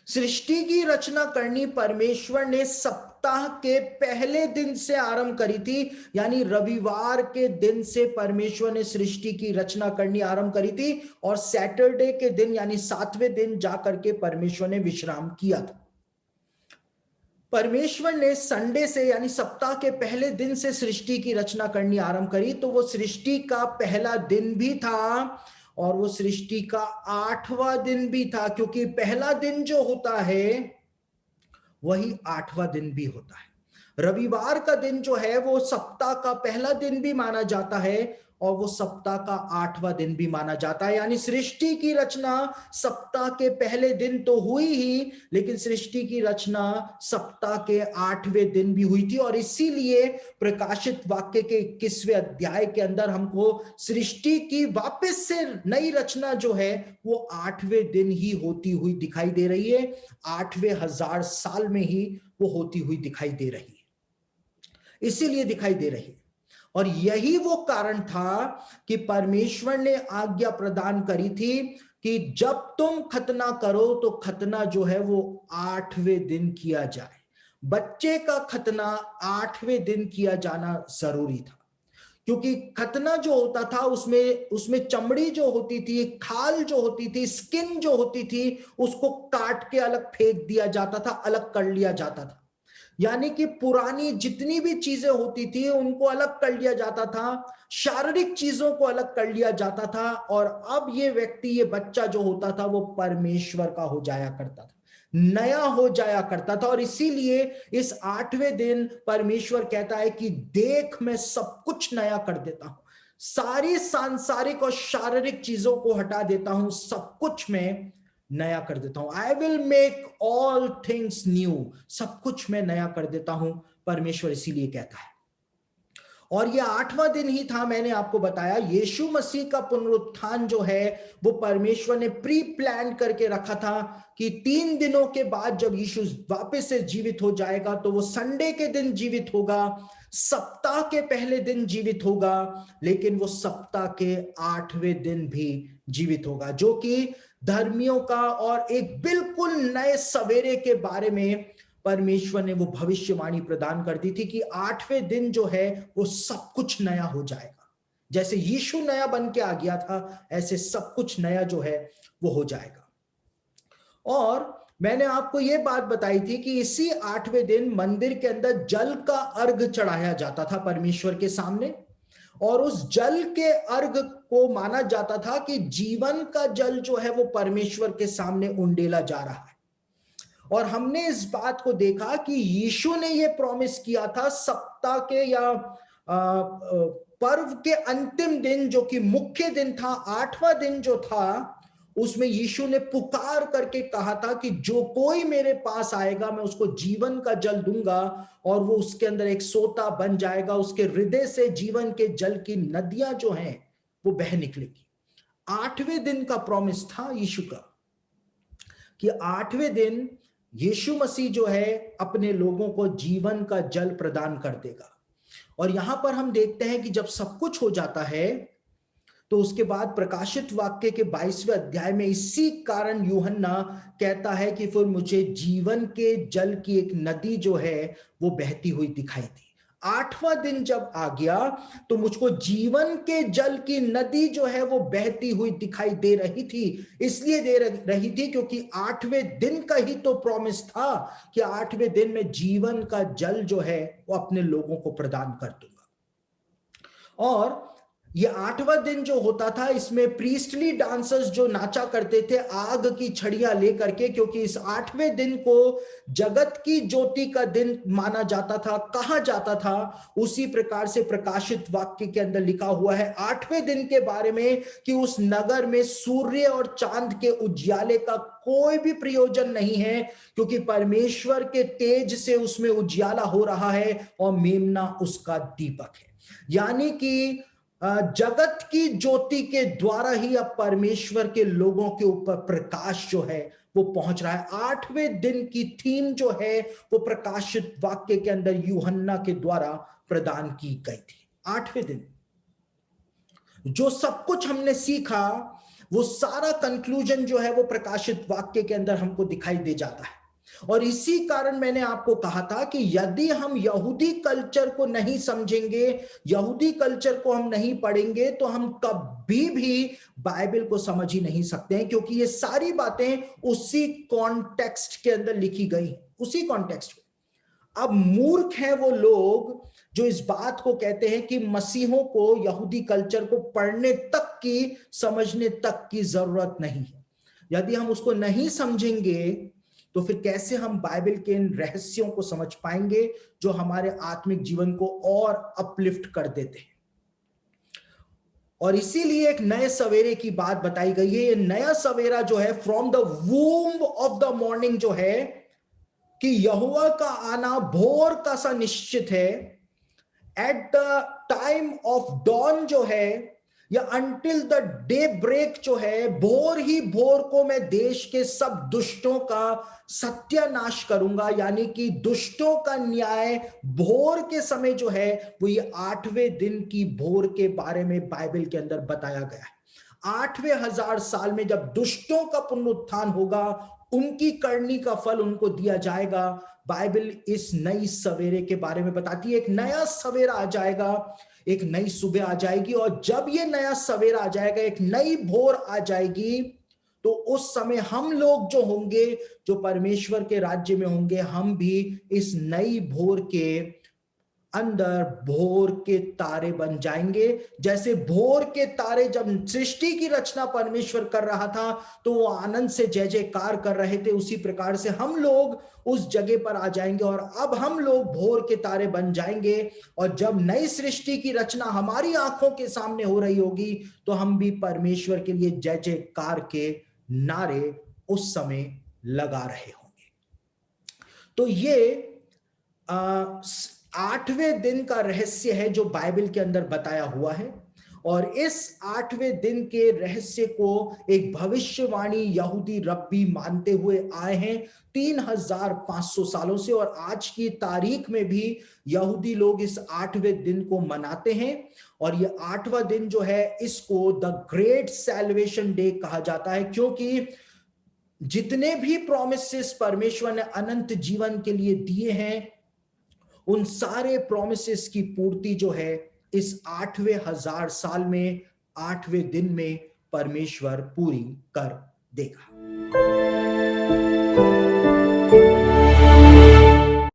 सृष्टि की रचना करनी परमेश्वर ने सप्ताह के पहले दिन से आरंभ करी थी, यानी रविवार के दिन से परमेश्वर ने सृष्टि की रचना करनी आरंभ करी थी और सैटरडे के दिन यानी 7वें दिन जाकर के परमेश्वर ने विश्राम किया था। परमेश्वर ने संडे से यानी सप्ताह के पहले दिन से सृष्टि की रचना करनी आरंभ करी, तो वो सृष्टि का पहला दिन भी था और वो सृष्टि का 8वां दिन भी था, क्योंकि पहला दिन जो होता है वही 8वां दिन भी होता है। रविवार का दिन जो है वो सप्ताह का पहला दिन भी माना जाता है और वो सप्ताह का 8वां दिन भी माना जाता है। यानी सृष्टि की रचना सप्ताह के पहले दिन तो हुई ही, लेकिन सृष्टि की रचना सप्ताह के 8वें दिन भी हुई थी। और इसीलिए प्रकाशित वाक्य के 21वें अध्याय के अंदर हमको सृष्टि की वापस से नई रचना जो है वो 8वें दिन ही होती हुई दिखाई दे रही है, 8वें हजार साल में ही वो होती हुई दिखाई दे रही है, इसीलिए दिखाई दे रही है। और यही वो कारण था कि परमेश्वर ने आज्ञा प्रदान करी थी कि जब तुम खतना करो तो खतना जो है वो 8वें दिन किया जाए। बच्चे का खतना 8वें दिन किया जाना जरूरी था, क्योंकि खतना जो होता था उसमें चमड़ी जो होती थी, खाल जो होती थी, स्किन जो होती थी, उसको काट के अलग फेंक दिया जाता था, अलग कर लिया जाता था। यानी कि पुरानी जितनी भी चीजें होती थी उनको अलग कर लिया जाता था, शारीरिक चीजों को अलग कर लिया जाता था, और अब ये व्यक्ति, ये बच्चा जो होता था वो परमेश्वर का हो जाया करता था, नया हो जाया करता था। और इसीलिए इस 8वें दिन परमेश्वर कहता है कि देख मैं सब कुछ नया कर देता हूं, सारी सांसारिक और शारीरिक चीजों को हटा देता हूं, सब कुछ मैं नया कर देता हूं। I will make all things new, सब कुछ मैं नया कर देता हूं, परमेश्वर इसीलिए कहता है। और यह 8वां दिन ही था, मैंने आपको बताया यीशु मसीह का पुनरुत्थान जो है वो परमेश्वर ने प्री प्लान करके रखा था कि 3 दिनों के बाद जब यीशु वापस से जीवित हो जाएगा तो वो संडे के दिन जीवित होगा, सप्ताह के पहले दिन जीवित होगा, लेकिन वो सप्ताह के 8वें दिन भी जीवित होगा, जो कि धर्मियों का और एक बिल्कुल नए सवेरे के बारे में परमेश्वर ने वो भविष्यवाणी प्रदान कर दी थी कि 8वें दिन जो है वो सब कुछ नया हो जाएगा। जैसे यीशु नया बन के आ गया था, ऐसे सब कुछ नया जो है वो हो जाएगा। और मैंने आपको ये बात बताई थी कि इसी 8वें दिन मंदिर के अंदर जल का अर्घ चढ़ाया जाता था परमेश्वर के सामने, और उस जल के अर्घ को माना जाता था कि जीवन का जल जो है वो परमेश्वर के सामने उंडेला जा रहा है। और हमने इस बात को देखा कि यीशु ने ये प्रॉमिस किया था सप्ताह के या पर्व के अंतिम दिन, जो कि मुख्य दिन था, 8वां दिन जो था, उसमें यीशु ने पुकार करके कहा था कि जो कोई मेरे पास आएगा मैं उसको जीवन का जल दूंगा और वो उसके अंदर एक सोता बन जाएगा, उसके हृदय से जीवन के जल की नदियां जो हैं वो बह निकलेगी। 8वें दिन का प्रॉमिस था यीशु का कि 8वें दिन यीशु मसीह जो है अपने लोगों को जीवन का जल प्रदान कर देगा। और यहां पर हम देखते हैं कि जब सब कुछ हो जाता है तो उसके बाद प्रकाशित वाक्य के 22वें अध्याय में इसी कारण यूहन्ना कहता है कि फिर मुझे जीवन के जल की एक नदी जो है वो बहती हुई दिखाई दी। 8वां दिन जब आ गया तो मुझको जीवन के जल की नदी जो है वो बहती हुई दिखाई दे रही थी। इसलिए दे रही थी क्योंकि 8वें दिन का ही तो प्रॉमिस था कि 8वें दिन में जीवन का जल जो है वो अपने लोगों को प्रदान कर दूंगा। और ये 8वां दिन जो होता था, इसमें प्रीस्टली डांसर्स जो नाचा करते थे आग की छड़ियां लेकर के, क्योंकि इस 8वें दिन को जगत की ज्योति का दिन माना जाता था, कहा जाता था। उसी प्रकार से प्रकाशित वाक्य के अंदर लिखा हुआ है 8वें दिन के बारे में कि उस नगर में सूर्य और चांद के उजियाले का कोई भी प्रयोजन नहीं है, क्योंकि परमेश्वर के तेज से उसमें उजियाला हो रहा है और मेमना उसका दीपक है। यानी कि जगत की ज्योति के द्वारा ही अब परमेश्वर के लोगों के ऊपर प्रकाश जो है वो पहुंच रहा है। 8वें दिन की थीम जो है वो प्रकाशित वाक्य के अंदर यूहन्ना के द्वारा प्रदान की गई थी। 8वें दिन जो सब कुछ हमने सीखा वो सारा कंक्लूजन जो है वो प्रकाशित वाक्य के अंदर हमको दिखाई दे जाता है। और इसी कारण मैंने आपको कहा था कि यदि हम यहूदी कल्चर को नहीं समझेंगे, यहूदी कल्चर को हम नहीं पढ़ेंगे, तो हम कभी भी बाइबल को समझ ही नहीं सकते हैं, क्योंकि ये सारी बातें उसी कॉन्टेक्स्ट के अंदर लिखी गई, उसी कॉन्टेक्स्ट में। अब मूर्ख हैं वो लोग जो इस बात को कहते हैं कि मसीहों को यहूदी कल्चर को पढ़ने तक की, समझने तक की जरूरत नहीं है। यदि हम उसको नहीं समझेंगे तो फिर कैसे हम बाइबल के इन रहस्यों को समझ पाएंगे जो हमारे आत्मिक जीवन को और अपलिफ्ट कर देते हैं। और इसीलिए एक नए सवेरे की बात बताई गई है। ये नया सवेरा जो है from the womb of the morning जो है कि यहोवा का आना भोर का सा निश्चित है। At the time of dawn जो है या अंटिल द डे ब्रेक जो है, भोर ही भोर को मैं देश के सब दुष्टों का सत्यानाश करूंगा। यानी कि दुष्टों का न्याय भोर के समय जो है वो ये 8वें दिन की भोर के बारे में बाइबल के अंदर बताया गया है। 8वें हजार साल में जब दुष्टों का पुनरुत्थान होगा, उनकी करनी का फल उनको दिया जाएगा। बाइबल इस नई सवेरे के बारे में बताती है। एक नया सवेरा आ जाएगा, एक नई सुबह आ जाएगी, और जब ये नया सवेरा आ जाएगा, एक नई भोर आ जाएगी, तो उस समय हम लोग जो होंगे, जो परमेश्वर के राज्य में होंगे, हम भी इस नई भोर के अंदर भोर के तारे बन जाएंगे। जैसे भोर के तारे जब सृष्टि की रचना परमेश्वर कर रहा था तो वो आनंद से जय जयकार कर रहे थे, उसी प्रकार से हम लोग उस जगह पर आ जाएंगे और अब हम लोग भोर के तारे बन जाएंगे। और जब नई सृष्टि की रचना हमारी आंखों के सामने हो रही होगी तो हम भी परमेश्वर के लिए जय जयकार के नारे उस समय लगा रहे होंगे। तो ये 8वें दिन का रहस्य है जो बाइबल के अंदर बताया हुआ है। और इस 8वें दिन के रहस्य को एक भविष्यवाणी यहूदी रब्बी मानते हुए आए हैं 3500 सालों से, और आज की तारीख में भी यहूदी लोग इस 8वें दिन को मनाते हैं। और ये 8वां दिन जो है इसको द ग्रेट सैल्वेशन डे कहा जाता है, क्योंकि जितने भी प्रोमिसेस परमेश्वर ने अनंत जीवन के लिए दिए हैं, उन सारे प्रोमिसेस की पूर्ति जो है इस 8वें हजार साल में 8वें दिन में परमेश्वर पूरी कर देगा।